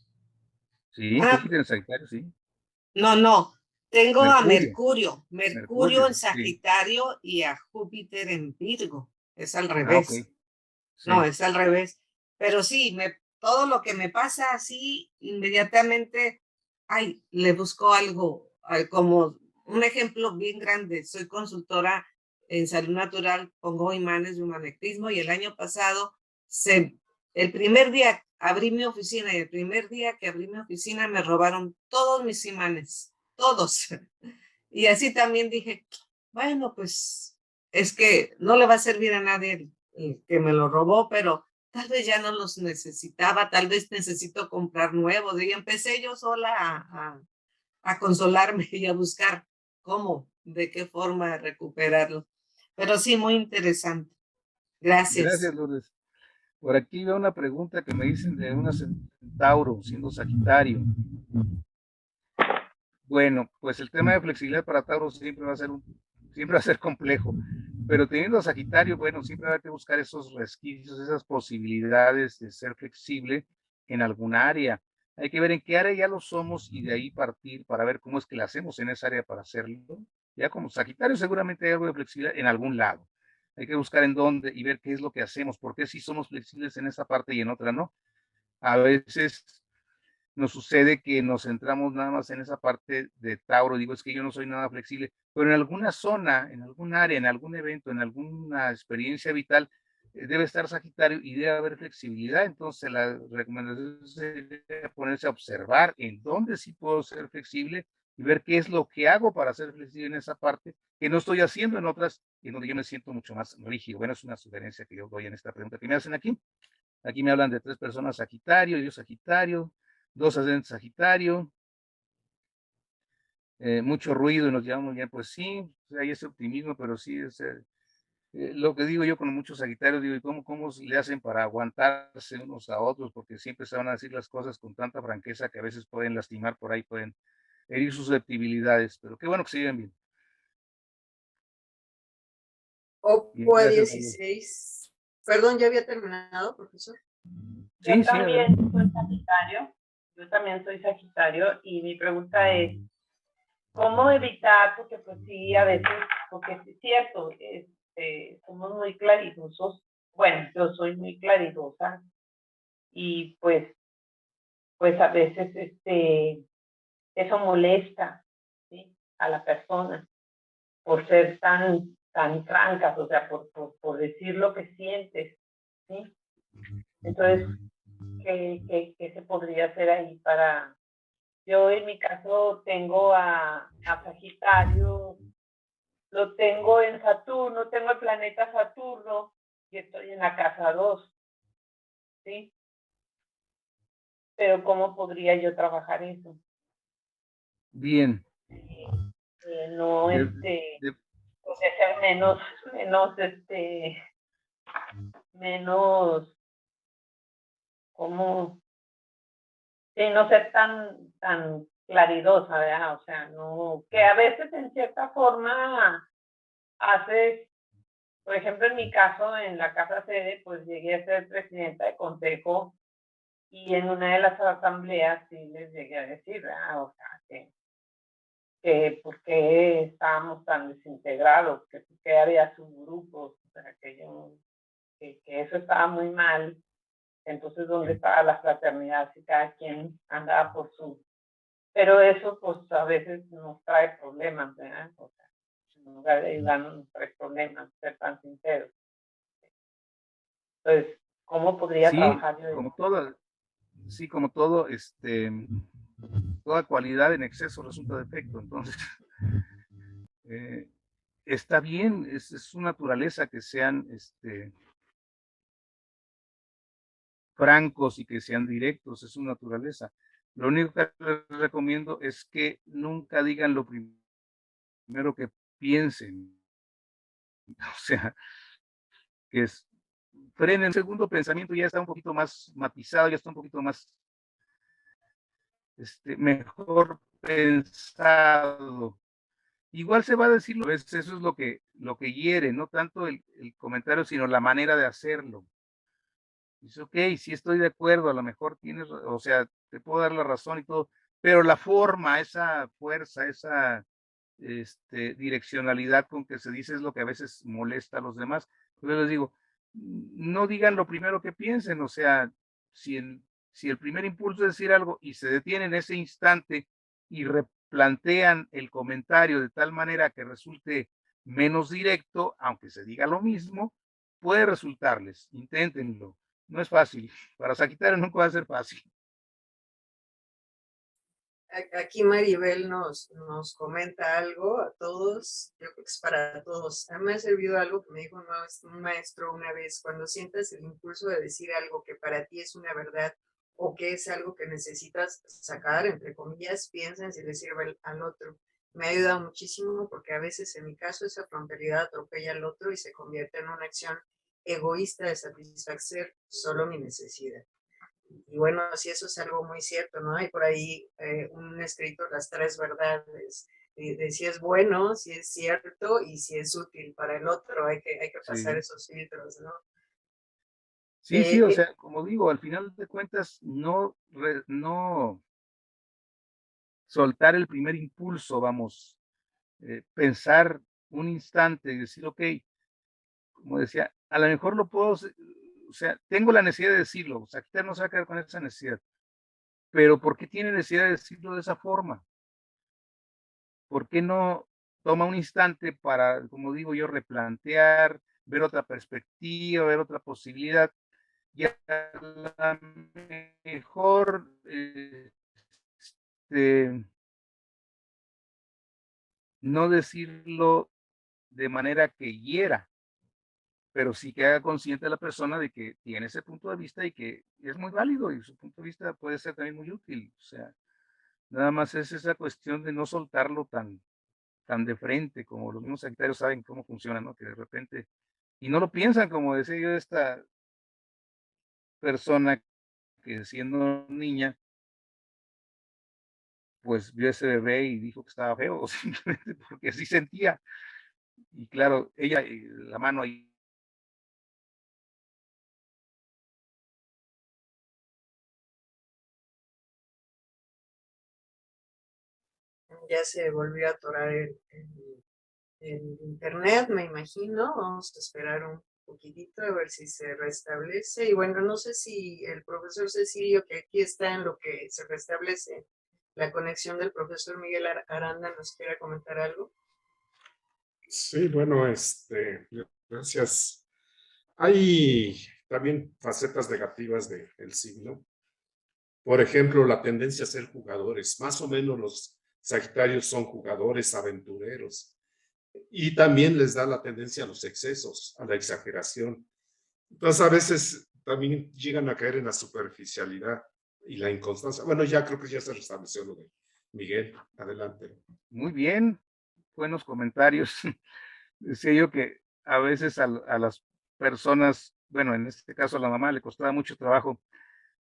Sí, Ah, Júpiter en Sagitario, sí. no. Tengo a Mercurio. Mercurio en Sí. Sagitario y a Júpiter en Virgo. Es al Ah, revés. ok. Sí. No, es al revés. Pero sí, todo lo que me pasa así, inmediatamente, le busco algo, como un ejemplo bien grande. Soy consultora en salud natural, pongo imanes de magnetismo y el año pasado, el primer día abrí mi oficina y el primer día que abrí mi oficina me robaron todos mis imanes, todos. Y así también dije, bueno, pues es que no le va a servir a nadie el que me lo robó, pero tal vez ya no los necesitaba, tal vez necesito comprar nuevos. Y empecé yo sola a consolarme y a buscar de qué forma recuperarlo. Pero sí, muy interesante. Gracias. Gracias, Lourdes. Por aquí veo una pregunta que me dicen de una Centauro, siendo Sagitario. Bueno, pues el tema de flexibilidad para Tauro siempre va a ser complejo, pero teniendo a Sagitario, bueno, siempre hay que buscar esos resquicios, esas posibilidades de ser flexible en algún área. Hay que ver en qué área ya lo somos y de ahí partir para ver cómo es que lo hacemos en esa área para hacerlo. Ya como Sagitario seguramente hay algo de flexibilidad en algún lado. hay que buscar en dónde y ver qué es lo que hacemos, porque si somos flexibles en esa parte y en otra no. A veces nos sucede que nos centramos nada más en esa parte de Tauro, digo, es que yo no soy nada flexible, pero en alguna zona, en algún área, en algún evento, en alguna experiencia vital, debe estar Sagitario y debe haber flexibilidad. Entonces la recomendación sería ponerse a observar en dónde sí puedo ser flexible y ver qué es lo que hago para ser flexible en esa parte que no estoy haciendo en otras y en donde yo me siento mucho más rígido. Bueno, es una sugerencia que yo doy en esta pregunta que me hacen aquí. Aquí me hablan de 3 personas Sagitario, yo Sagitario, 2 ascendentes Sagitario, mucho ruido y nos llevamos bien, pues sí, hay ese optimismo, pero sí, es, lo que digo yo con muchos Sagitarios, digo, ¿y cómo le hacen para aguantarse unos a otros? Porque siempre se van a decir las cosas con tanta franqueza que a veces pueden lastimar por ahí, pueden herir susceptibilidades, pero qué bueno que se lleven bien. Bien, Opo a gracias, María. 16. Perdón, ¿ya había terminado, profesor? Sí, Yo sí, también soy Sagitario, yo también soy Sagitario y mi pregunta es, ¿cómo evitar? Porque pues sí, a veces, porque sí es cierto, somos muy claridosos, bueno, yo soy muy claridosa y pues a veces eso molesta, ¿sí? A la persona por ser tan francas, o sea, por decir lo que sientes, ¿sí? Entonces, ¿qué se podría hacer ahí para...? Yo en mi caso tengo a Sagitario, lo tengo en Saturno, tengo el planeta Saturno y estoy en la casa 2, ¿sí? Pero ¿cómo podría yo trabajar eso? bien. No, De- podría ser menos, como, sí, no ser tan claridosa, ¿verdad? O sea, no, que a veces en cierta forma haces, por ejemplo, en mi caso, en la casa sede, pues llegué a ser presidenta de consejo y en una de las asambleas sí les llegué a decir, ¿verdad? O sea, que por qué estábamos tan desintegrados, que por qué había subgrupos, o sea, que eso estaba muy mal. Entonces, ¿dónde estaba la fraternidad si cada quien andaba por su... Pero eso, pues, a veces nos trae problemas, ¿verdad? O sea, en lugar de ayudarnos, nos trae problemas, ser tan sinceros. Entonces, ¿cómo podría sí, trabajar yo eso? como toda, sí, como todo, toda cualidad en exceso resulta defecto. Entonces, eh, está bien, es su naturaleza que sean francos y que sean directos, es su naturaleza. Lo único que les recomiendo es que nunca digan lo primero que piensen. O sea, que frenen el segundo pensamiento, ya está un poquito más matizado, ya está un poquito más mejor pensado. Igual se va a decir, eso es lo que hiere, no tanto el comentario, sino la manera de hacerlo. Dice, ok, sí estoy de acuerdo, a lo mejor tienes, o sea, te puedo dar la razón y todo, pero la forma, esa fuerza, esa direccionalidad con que se dice es lo que a veces molesta a los demás. Entonces les digo, no digan lo primero que piensen, o sea, si el primer impulso es decir algo y se detiene en ese instante y replantean el comentario de tal manera que resulte menos directo, aunque se diga lo mismo, puede resultarles, inténtenlo. No es fácil, para Sagitario nunca va a ser fácil. Aquí Maribel nos comenta algo a todos, yo creo que es para todos. A mí me ha servido algo que me dijo un maestro una vez: cuando sientas el impulso de decir algo que para ti es una verdad o que es algo que necesitas sacar, entre comillas, piensa en si le sirve al otro. Me ha ayudado muchísimo porque a veces en mi caso esa frontalidad atropella al otro y se convierte en una acción egoísta de satisfacer solo mi necesidad. Y bueno, sí, eso es algo muy cierto, ¿no? Hay por ahí un escrito, las 3 verdades, de si es bueno, si es cierto y si es útil para el otro. Hay que pasar Sí. esos filtros, ¿no? Sí, sí, o sea, como digo, al final de cuentas, no soltar el primer impulso, vamos, pensar un instante y decir, ok, como decía, a lo mejor lo puedo, o sea, tengo la necesidad de decirlo, Sagitario no se va a quedar con esa necesidad, pero ¿por qué tiene necesidad de decirlo de esa forma? ¿Por qué no toma un instante para, como digo yo, replantear, ver otra perspectiva, ver otra posibilidad? Y a lo mejor no decirlo de manera que hiera, pero sí que haga consciente a la persona de que tiene ese punto de vista y que es muy válido y su punto de vista puede ser también muy útil. O sea, nada más es esa cuestión de no soltarlo tan de frente, como los mismos sanitarios saben cómo funciona, ¿no? Que de repente, y no lo piensan, como decía yo, esta persona que siendo niña, pues vio ese bebé y dijo que estaba feo, simplemente porque así sentía. Y claro, ella, la mano ahí. Ya se volvió a atorar el internet, me imagino. Vamos a esperar un poquitito a ver si se restablece. Y bueno, no sé si el profesor Cecilio, que aquí está en lo que se restablece la conexión del profesor Miguel Aranda, nos quiera comentar algo. Sí, bueno, gracias. Hay también facetas negativas del signo. Por ejemplo, la tendencia a ser jugadores. Más o menos los Sagitarios son jugadores, aventureros. Y también les da la tendencia a los excesos, a la exageración. Entonces, a veces también llegan a caer en la superficialidad y la inconstancia. Bueno, ya creo que ya se restableció lo de Miguel. Adelante. Muy bien, buenos comentarios. Decía yo que a veces a las personas, bueno, en este caso a la mamá le costaba mucho trabajo,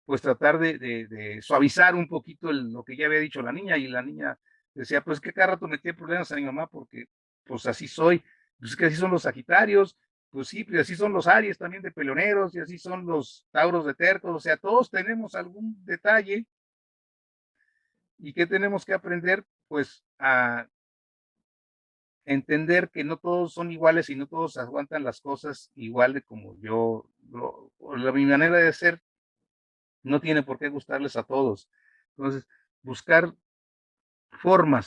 pues tratar de suavizar un poquito lo que ya había dicho la niña, y la niña decía, pues que cada rato metía problemas a mi mamá porque pues así soy, pues es que así son los Sagitarios, pues sí, pues así son los Aries también de peleoneros, y así son los Tauros de tercos, o sea, todos tenemos algún detalle. ¿Y qué tenemos que aprender? Pues a entender que no todos son iguales y no todos aguantan las cosas igual de como yo, mi manera de ser no tiene por qué gustarles a todos. Entonces, buscar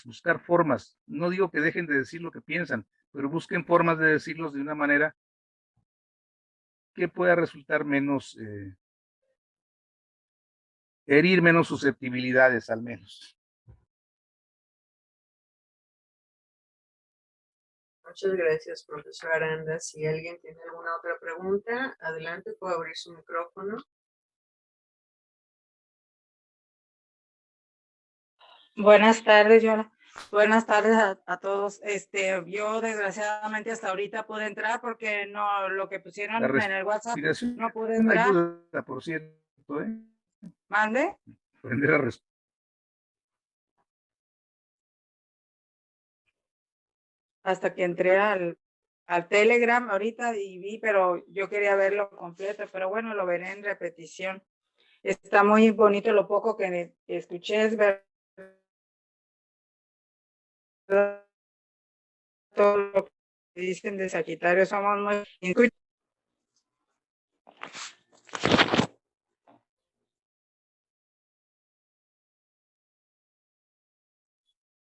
buscar formas. No digo que dejen de decir lo que piensan, pero busquen formas de decirlos de una manera que pueda resultar menos, herir menos susceptibilidades al menos. Muchas gracias, profesor Aranda. Si alguien tiene alguna otra pregunta, adelante, puede abrir su micrófono. Buenas tardes, Yola. Buenas tardes a todos. Yo desgraciadamente hasta ahorita pude entrar porque no, lo que pusieron en el WhatsApp no pude entrar. Ayuda, por cierto, ¿eh? ¿Mande? Aprender a responder. Hasta que entré al Telegram ahorita y vi, pero yo quería verlo completo, pero bueno, lo veré en repetición. Está muy bonito lo poco que escuché, es verdad. Todo lo que dicen de Sagitario, somos muy...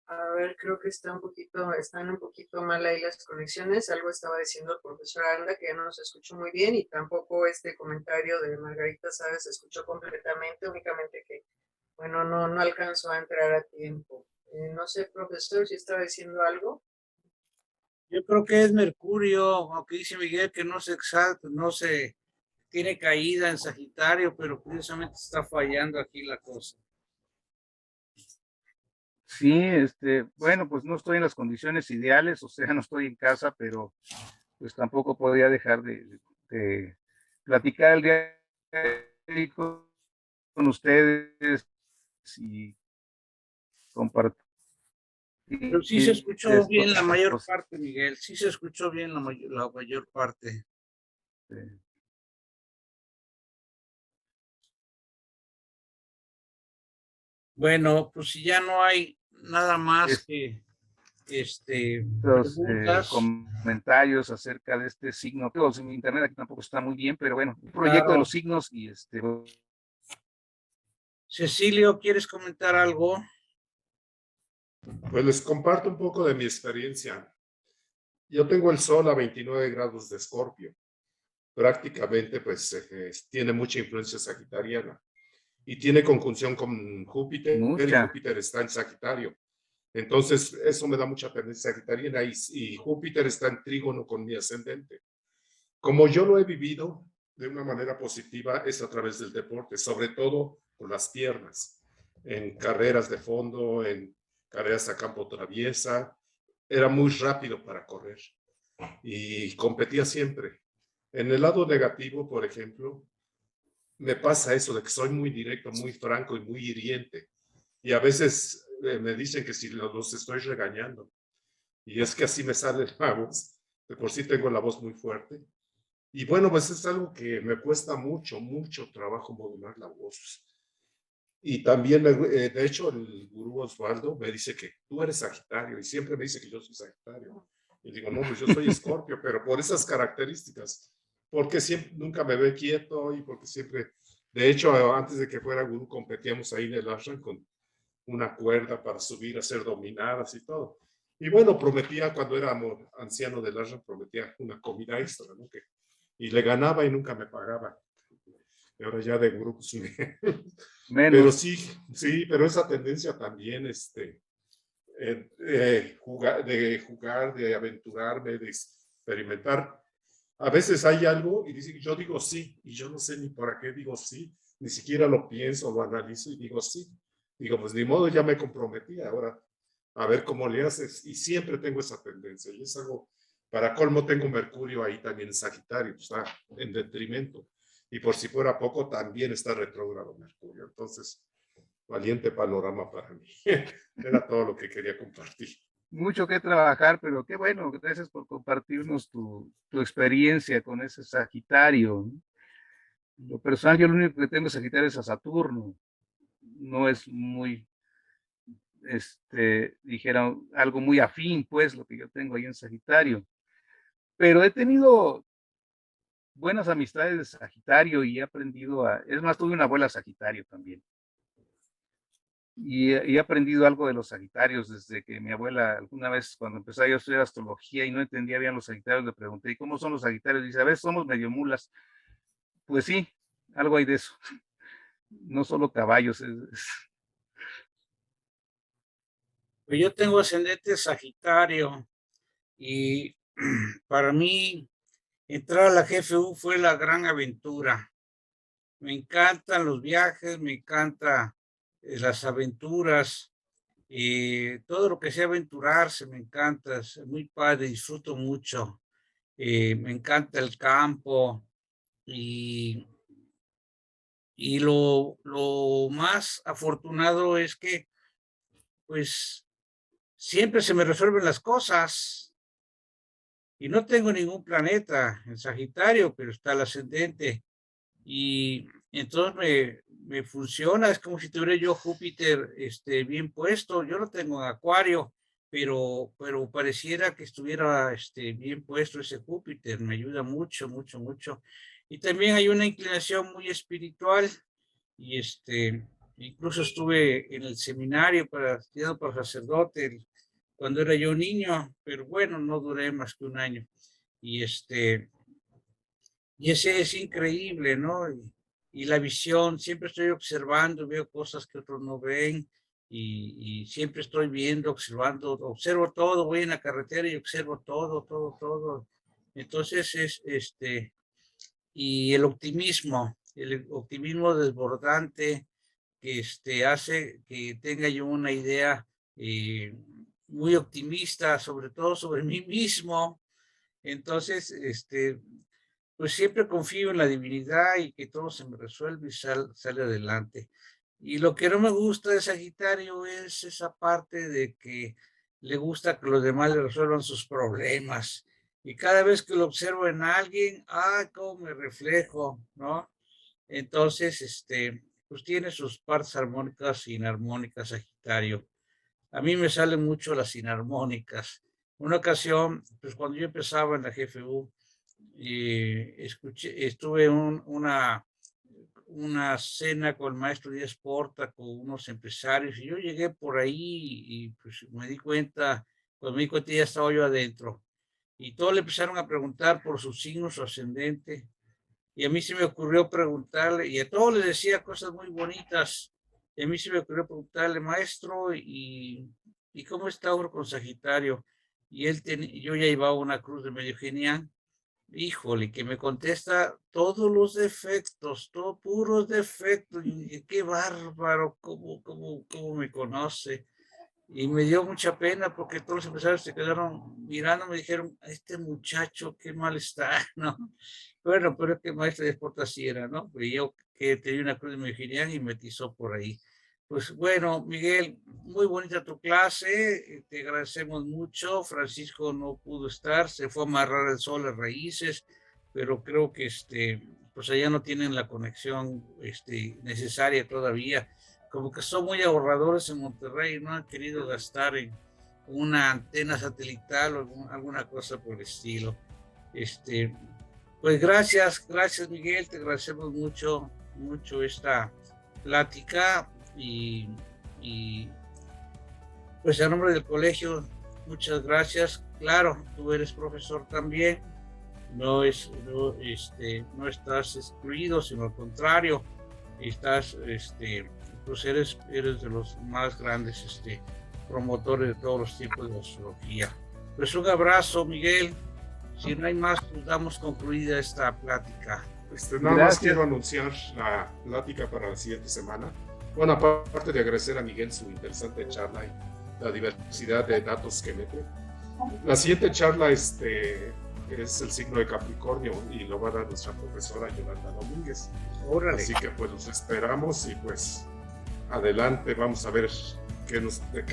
A ver, creo que están un poquito mal ahí las conexiones. Algo estaba diciendo el profesor Aranda que ya no se escuchó muy bien, y tampoco este comentario de Margarita Saez se escuchó completamente, únicamente que, bueno, no alcanzó a entrar a tiempo. No sé, profesor, si estaba diciendo algo. Yo creo que es Mercurio, aunque dice Miguel que no se exalta, no se tiene caída en Sagitario, pero curiosamente está fallando aquí la cosa. Sí, bueno, pues no estoy en las condiciones ideales, o sea, no estoy en casa, pero pues tampoco podía dejar de platicar el día de hoy con ustedes y compartir. Pero sí se escuchó bien la mayor parte, Miguel, sí se escuchó bien la mayor parte. Bueno, pues si ya no hay nada más que Los preguntas. comentarios acerca de este signo. Digo, en internet aquí tampoco está muy bien, pero bueno, un proyecto de Claro. los signos y Cecilio, ¿quieres comentar algo? Pues les comparto un poco de mi experiencia. Yo tengo el sol a 29 grados de Escorpio. Prácticamente, pues, tiene mucha influencia sagitariana y tiene conjunción con Júpiter, y mucha. Júpiter está en Sagitario. Entonces, eso me da mucha tendencia sagitariana y Júpiter está en trígono con mi ascendente. Como yo lo he vivido de una manera positiva es a través del deporte, sobre todo con las piernas, en carreras de fondo, en carreras a campo traviesa. Era muy rápido para correr y competía siempre. En el lado negativo, por ejemplo, me pasa eso de que soy muy directo, muy franco y muy hiriente. Y a veces me dicen que si los estoy regañando. Y es que así me sale la voz. De por sí tengo la voz muy fuerte. Y bueno, pues es algo que me cuesta mucho, mucho trabajo modular la voz. Y también, de hecho, el gurú Osvaldo me dice que tú eres Sagitario y siempre me dice que yo soy Sagitario. Y digo, no, pues yo soy Escorpio, pero por esas características, porque siempre, nunca me ve quieto y porque siempre, de hecho, antes de que fuera gurú, competíamos ahí en el ashram con una cuerda para subir, hacer dominadas y todo. Y bueno, prometía cuando era anciano del ashram, prometía una comida extra, ¿no? Y le ganaba y nunca me pagaba. Y ahora ya de grupos Menos. Pero sí, pero esa tendencia también, jugar, de aventurarme, de experimentar. A veces hay algo y yo digo sí, y yo no sé ni para qué digo sí, ni siquiera lo pienso, lo analizo y digo sí. Digo, pues ni modo, ya me comprometí, ahora a ver cómo le haces. Y siempre tengo esa tendencia, y es algo, para colmo tengo Mercurio ahí también en Sagitario, está en detrimento. Y por si fuera poco, también está retrógrado Mercurio. Entonces, valiente panorama para mí. Era todo lo que quería compartir. Mucho que trabajar, pero qué bueno, gracias por compartirnos tu experiencia con ese Sagitario. Lo personal, yo lo único que tengo Sagitario es a Saturno. No es muy, dijera, algo muy afín, pues, lo que yo tengo ahí en Sagitario. Pero he tenido buenas amistades de Sagitario y he aprendido es más, tuve una abuela Sagitario también. Y he aprendido algo de los Sagitarios desde que mi abuela, alguna vez cuando empecé yo a estudiar astrología y no entendía bien los Sagitarios, le pregunté, ¿y cómo son los Sagitarios? Y dice, a veces somos medio mulas. Pues sí, algo hay de eso. No solo caballos. Pues yo tengo ascendente Sagitario y para mí entrar a la GFU fue la gran aventura. Me encantan los viajes, me encanta las aventuras, todo lo que sea aventurarse, me encanta, es muy padre, disfruto mucho, me encanta el campo y lo más afortunado es que pues siempre se me resuelven las cosas y no tengo ningún planeta en Sagitario, pero está el ascendente y entonces me funciona, es como si tuviera yo Júpiter bien puesto, yo lo tengo en Acuario, pero pareciera que estuviera bien puesto ese Júpiter, me ayuda mucho, mucho, mucho. Y también hay una inclinación muy espiritual y incluso estuve en el seminario estudiando para sacerdote cuando era yo niño, pero bueno, no duré más que un año. Y y ese es increíble, ¿no? Y la visión, siempre estoy observando, veo cosas que otros no ven y siempre estoy viendo, observando, observo todo, voy en la carretera y observo todo, todo, todo. Entonces y el optimismo desbordante que hace que tenga yo una idea muy optimista, sobre todo sobre mí mismo. Entonces, pues siempre confío en la divinidad y que todo se me resuelve y sale adelante. Y lo que no me gusta de Sagitario es esa parte de que le gusta que los demás le resuelvan sus problemas. Y cada vez que lo observo en alguien, cómo me reflejo, ¿no? Entonces, pues tiene sus partes armónicas e inarmónicas Sagitario. a mí me salen mucho las sinarmónicas. Una ocasión, pues cuando yo empezaba en la GFU, estuve en una cena con el maestro Díaz Porta, con unos empresarios, y yo llegué por ahí y pues me di cuenta, cuando me di cuenta ya estaba yo adentro, y todos le empezaron a preguntar por su signo, su ascendente, y a mí se me ocurrió preguntarle, y a todos les decía cosas muy bonitas, y a mí se me ocurrió preguntarle, maestro, ¿y cómo está ahora con Sagitario? Y yo ya llevaba una cruz de medio genial. Híjole, que me contesta todos los defectos, todos puros defectos. Y dije, qué bárbaro, cómo me conoce. Y me dio mucha pena porque todos los empresarios se quedaron mirando, me dijeron, este muchacho, qué mal está, ¿no? Bueno, pero es que maestro de Porta así era, ¿no? Pues yo que tenía una cruz de Mejillán y me tizó por ahí. Pues bueno, Miguel, muy bonita tu clase, te agradecemos mucho. Francisco no pudo estar, se fue a amarrar el sol a raíces, pero creo que pues allá no tienen la conexión necesaria todavía. Como que son muy ahorradores en Monterrey, no han querido gastar en una antena satelital o alguna cosa por el estilo. Pues gracias Miguel, te agradecemos mucho esta plática y pues a nombre del colegio, muchas gracias. Claro, tú eres profesor también, no estás excluido, sino al contrario, estás, pues eres de los más grandes promotores de todos los tipos de astrología. Pues un abrazo, Miguel. Si no hay más, pues damos concluida esta plática. Nada más quiero anunciar la plática para la siguiente semana. Bueno, aparte de agradecer a Miguel su interesante charla y la diversidad de datos que mete. La siguiente charla es el signo de Capricornio y lo va a dar nuestra profesora Yolanda Domínguez. Órale. Así que pues los esperamos y pues adelante, vamos a ver de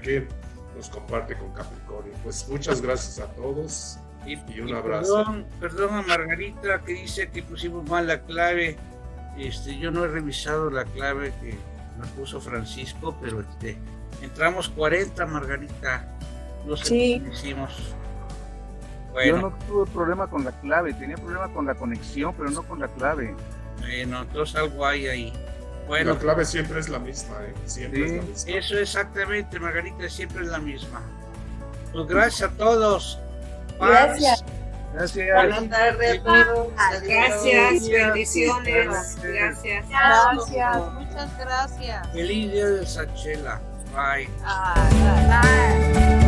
qué nos comparte con Capricornio. Pues muchas gracias a todos y un abrazo. Perdón a Margarita que dice que pusimos mal la clave. Yo no he revisado la clave que nos puso Francisco, pero entramos 40, Margarita. No sé Sí. qué hicimos. Yo Bueno, no tuve problema con la clave, tenía problema con la conexión, pero no con la clave. entonces algo hay ahí. Bueno, La clave siempre es la misma, siempre es la misma. eso exactamente, Margarita, siempre es la misma. Pues gracias a todos. Paz. Gracias. Gracias. Buenas tardes a todos. Gracias, bendiciones. Gracias. Gracias, muchas gracias. Feliz día de Sachela. Bye. Bye.